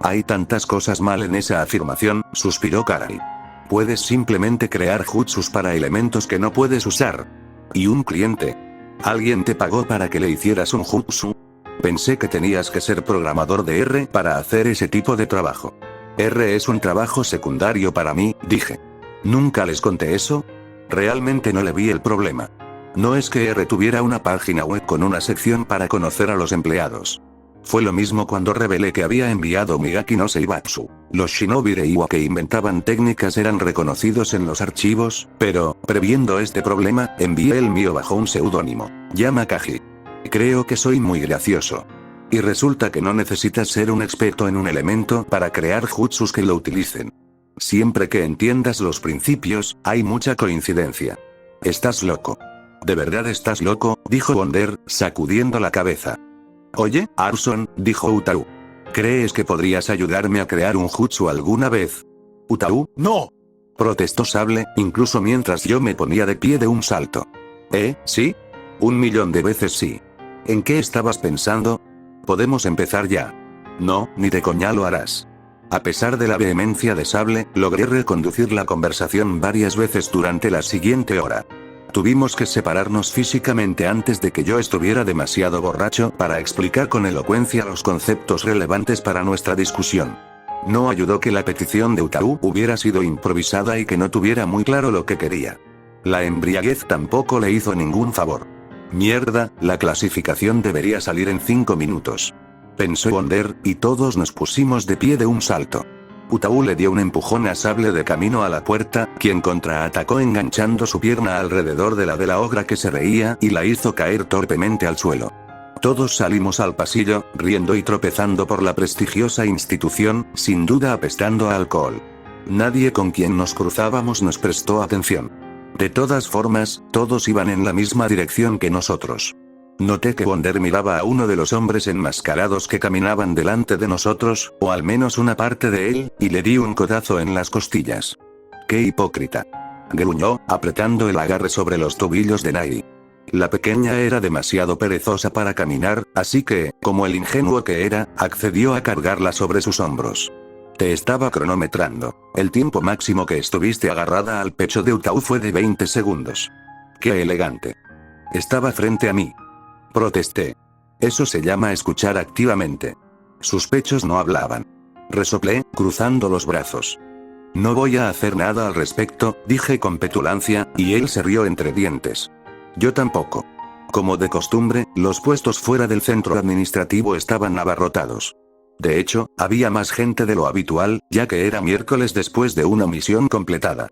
Hay tantas cosas mal en esa afirmación, suspiró Karai. Puedes simplemente crear jutsus para elementos que no puedes usar. ¿Y un cliente? ¿Alguien te pagó para que le hicieras un jutsu? Pensé que tenías que ser programador de R para hacer ese tipo de trabajo. R es un trabajo secundario para mí, dije. ¿Nunca les conté eso? Realmente no le vi el problema. No es que R tuviera una página web con una sección para conocer a los empleados. Fue lo mismo cuando revelé que había enviado mi Gaki no Seibatsu. Los shinobi de Iwa que inventaban técnicas eran reconocidos en los archivos, pero, previendo este problema, envié el mío bajo un seudónimo. Yamakaji. Creo que soy muy gracioso. Y resulta que no necesitas ser un experto en un elemento para crear jutsus que lo utilicen. Siempre que entiendas los principios, hay mucha coincidencia. Estás loco. ¿De verdad estás loco?, dijo Wonder, sacudiendo la cabeza. Oye, Arson, dijo Utau. ¿Crees que podrías ayudarme a crear un jutsu alguna vez? Utau, no. Protestó Sable, incluso mientras yo me ponía de pie de un salto. ¿Sí? 1.000.000 de veces sí. ¿En qué estabas pensando? Podemos empezar ya. No, ni de coña lo harás. A pesar de la vehemencia de Sable, logré reconducir la conversación varias veces durante la siguiente hora. Tuvimos que separarnos físicamente antes de que yo estuviera demasiado borracho para explicar con elocuencia los conceptos relevantes para nuestra discusión. No ayudó que la petición de Utau hubiera sido improvisada y que no tuviera muy claro lo que quería. La embriaguez tampoco le hizo ningún favor. Mierda, la clasificación debería salir en 5 minutos. Pensó Wonder, y todos nos pusimos de pie de un salto. Utau le dio un empujón a Sable de camino a la puerta, quien contraatacó enganchando su pierna alrededor de la ogra que se reía y la hizo caer torpemente al suelo. Todos salimos al pasillo, riendo y tropezando por la prestigiosa institución, sin duda apestando a alcohol. Nadie con quien nos cruzábamos nos prestó atención. De todas formas, todos iban en la misma dirección que nosotros. Noté que Wonder miraba a uno de los hombres enmascarados que caminaban delante de nosotros, o al menos una parte de él, y le di un codazo en las costillas. ¡Qué hipócrita!, gruñó, apretando el agarre sobre los tobillos de Nai. La pequeña era demasiado perezosa para caminar, así que, como el ingenuo que era, accedió a cargarla sobre sus hombros. Te estaba cronometrando. El tiempo máximo que estuviste agarrada al pecho de Utau fue de 20 segundos. ¡Qué elegante! Estaba frente a mí. Protesté. Eso se llama escuchar activamente. Sus pechos no hablaban. Resoplé, cruzando los brazos. No voy a hacer nada al respecto, dije con petulancia, y él se rió entre dientes. Yo tampoco. Como de costumbre, los puestos fuera del centro administrativo estaban abarrotados. De hecho, había más gente de lo habitual, ya que era miércoles después de una misión completada.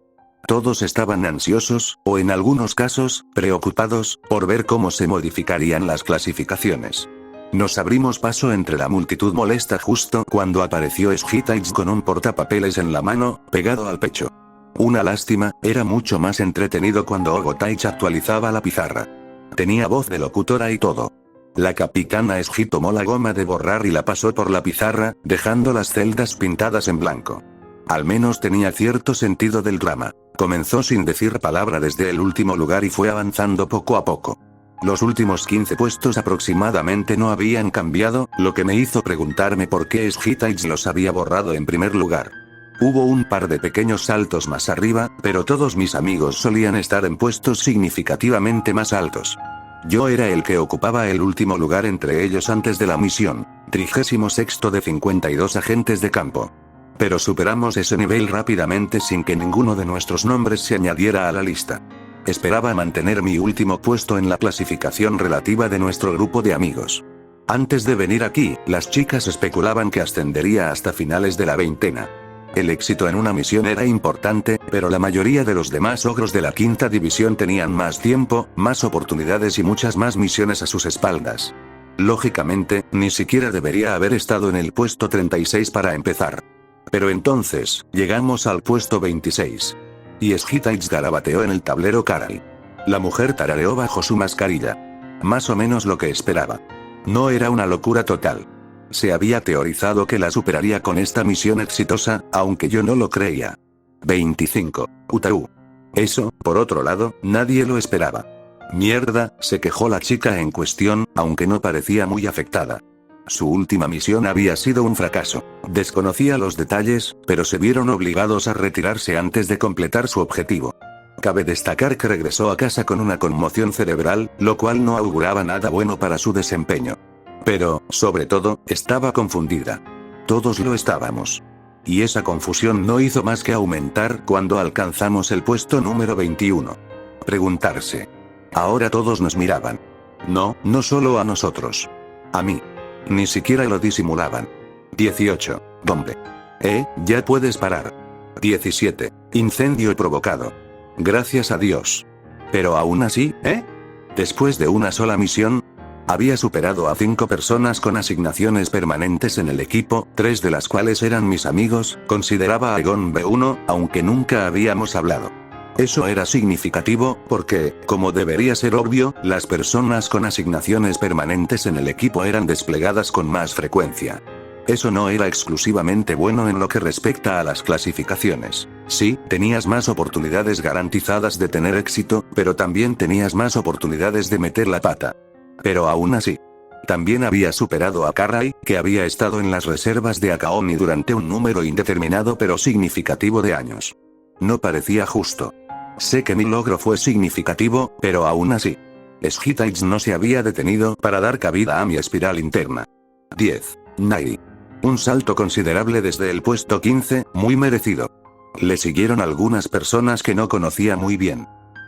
Todos estaban ansiosos, o en algunos casos, preocupados, por ver cómo se modificarían las clasificaciones. Nos abrimos paso entre la multitud molesta justo cuando apareció Shitaich con un portapapeles en la mano, pegado al pecho. Una lástima, era mucho más entretenido cuando Ogotaich actualizaba la pizarra. Tenía voz de locutora y todo. La capitana Esji tomó la goma de borrar y la pasó por la pizarra, dejando las celdas pintadas en blanco. Al menos tenía cierto sentido del drama. Comenzó sin decir palabra desde el último lugar y fue avanzando poco a poco. Los últimos 15 puestos aproximadamente no habían cambiado, lo que me hizo preguntarme por qué Skitaich los había borrado en primer lugar. Hubo un par de pequeños saltos más arriba, pero todos mis amigos solían estar en puestos significativamente más altos. Yo era el que ocupaba el último lugar entre ellos antes de la misión, 36º de 52 agentes de campo. Pero superamos ese nivel rápidamente sin que ninguno de nuestros nombres se añadiera a la lista. Esperaba mantener mi último puesto en la clasificación relativa de nuestro grupo de amigos. Antes de venir aquí, las chicas especulaban que ascendería hasta finales de la veintena. El éxito en una misión era importante, pero la mayoría de los demás ogros de la quinta división tenían más tiempo, más oportunidades y muchas más misiones a sus espaldas. Lógicamente, ni siquiera debería haber estado en el puesto 36 para empezar. Pero entonces, llegamos al puesto 26. Y Skitaich garabateó en el tablero Karai. La mujer tarareó bajo su mascarilla. Más o menos lo que esperaba. No era una locura total. Se había teorizado que la superaría con esta misión exitosa, aunque yo no lo creía. 25. Utaú. Eso, por otro lado, nadie lo esperaba. Mierda, se quejó la chica en cuestión, aunque no parecía muy afectada. Su última misión había sido un fracaso. Desconocía los detalles, pero se vieron obligados a retirarse antes de completar su objetivo. Cabe destacar que regresó a casa con una conmoción cerebral, lo cual no auguraba nada bueno para su desempeño. Pero, sobre todo, estaba confundida. Todos lo estábamos. Y esa confusión no hizo más que aumentar cuando alcanzamos el puesto número 21. Preguntarse. Ahora todos nos miraban. No, no solo a nosotros. A mí. Ni siquiera lo disimulaban. 18. Bombe. Ya puedes parar. 17. Incendio provocado. Gracias a Dios. Pero aún así, después de una sola misión, había superado a 5 personas con asignaciones permanentes en el equipo, 3 de las cuales eran mis amigos, consideraba a Egon B1, aunque nunca habíamos hablado. Eso era significativo, porque, como debería ser obvio, las personas con asignaciones permanentes en el equipo eran desplegadas con más frecuencia. Eso no era exclusivamente bueno en lo que respecta a las clasificaciones. Sí, tenías más oportunidades garantizadas de tener éxito, pero también tenías más oportunidades de meter la pata. Pero aún así, también había superado a Karai, que había estado en las reservas de Akaomi durante un número indeterminado pero significativo de años. No parecía justo. Sé que mi logro fue significativo, pero aún así. Skitaich no se había detenido para dar cabida a mi espiral interna. 10. Nairi. Un salto considerable desde el puesto 15, muy merecido. Le siguieron algunas personas que no conocía muy bien.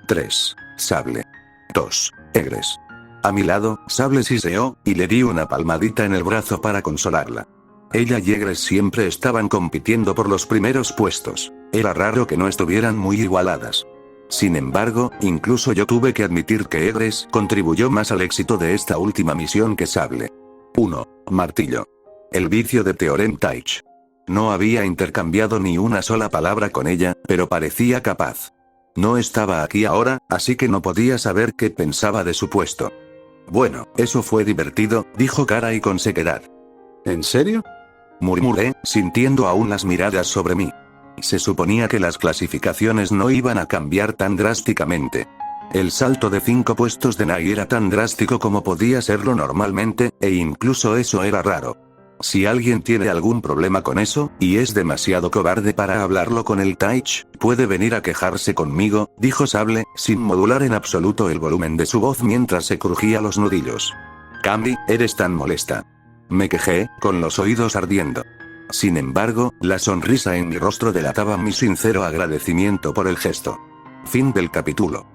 3. Sable. 2. Egres. A mi lado, Sable siseó, y le di una palmadita en el brazo para consolarla. Ella y Egres siempre estaban compitiendo por los primeros puestos. Era raro que no estuvieran muy igualadas. Sin embargo, incluso yo tuve que admitir que Egres contribuyó más al éxito de esta última misión que Sable. 1. Martillo. El vicio de Theorem Taich. No había intercambiado ni una sola palabra con ella, pero parecía capaz. No estaba aquí ahora, así que no podía saber qué pensaba de su puesto. Bueno, eso fue divertido, dijo Karai con sequedad. ¿En serio? Murmuré, sintiendo aún las miradas sobre mí. Se suponía que las clasificaciones no iban a cambiar tan drásticamente. El salto de 5 puestos de Nai era tan drástico como podía serlo normalmente, e incluso eso era raro. Si alguien tiene algún problema con eso, y es demasiado cobarde para hablarlo con el Taich, puede venir a quejarse conmigo, dijo Sable, sin modular en absoluto el volumen de su voz mientras se crujía los nudillos. Cambi, eres tan molesta. Me quejé, con los oídos ardiendo. Sin embargo, la sonrisa en mi rostro delataba mi sincero agradecimiento por el gesto. Fin del capítulo.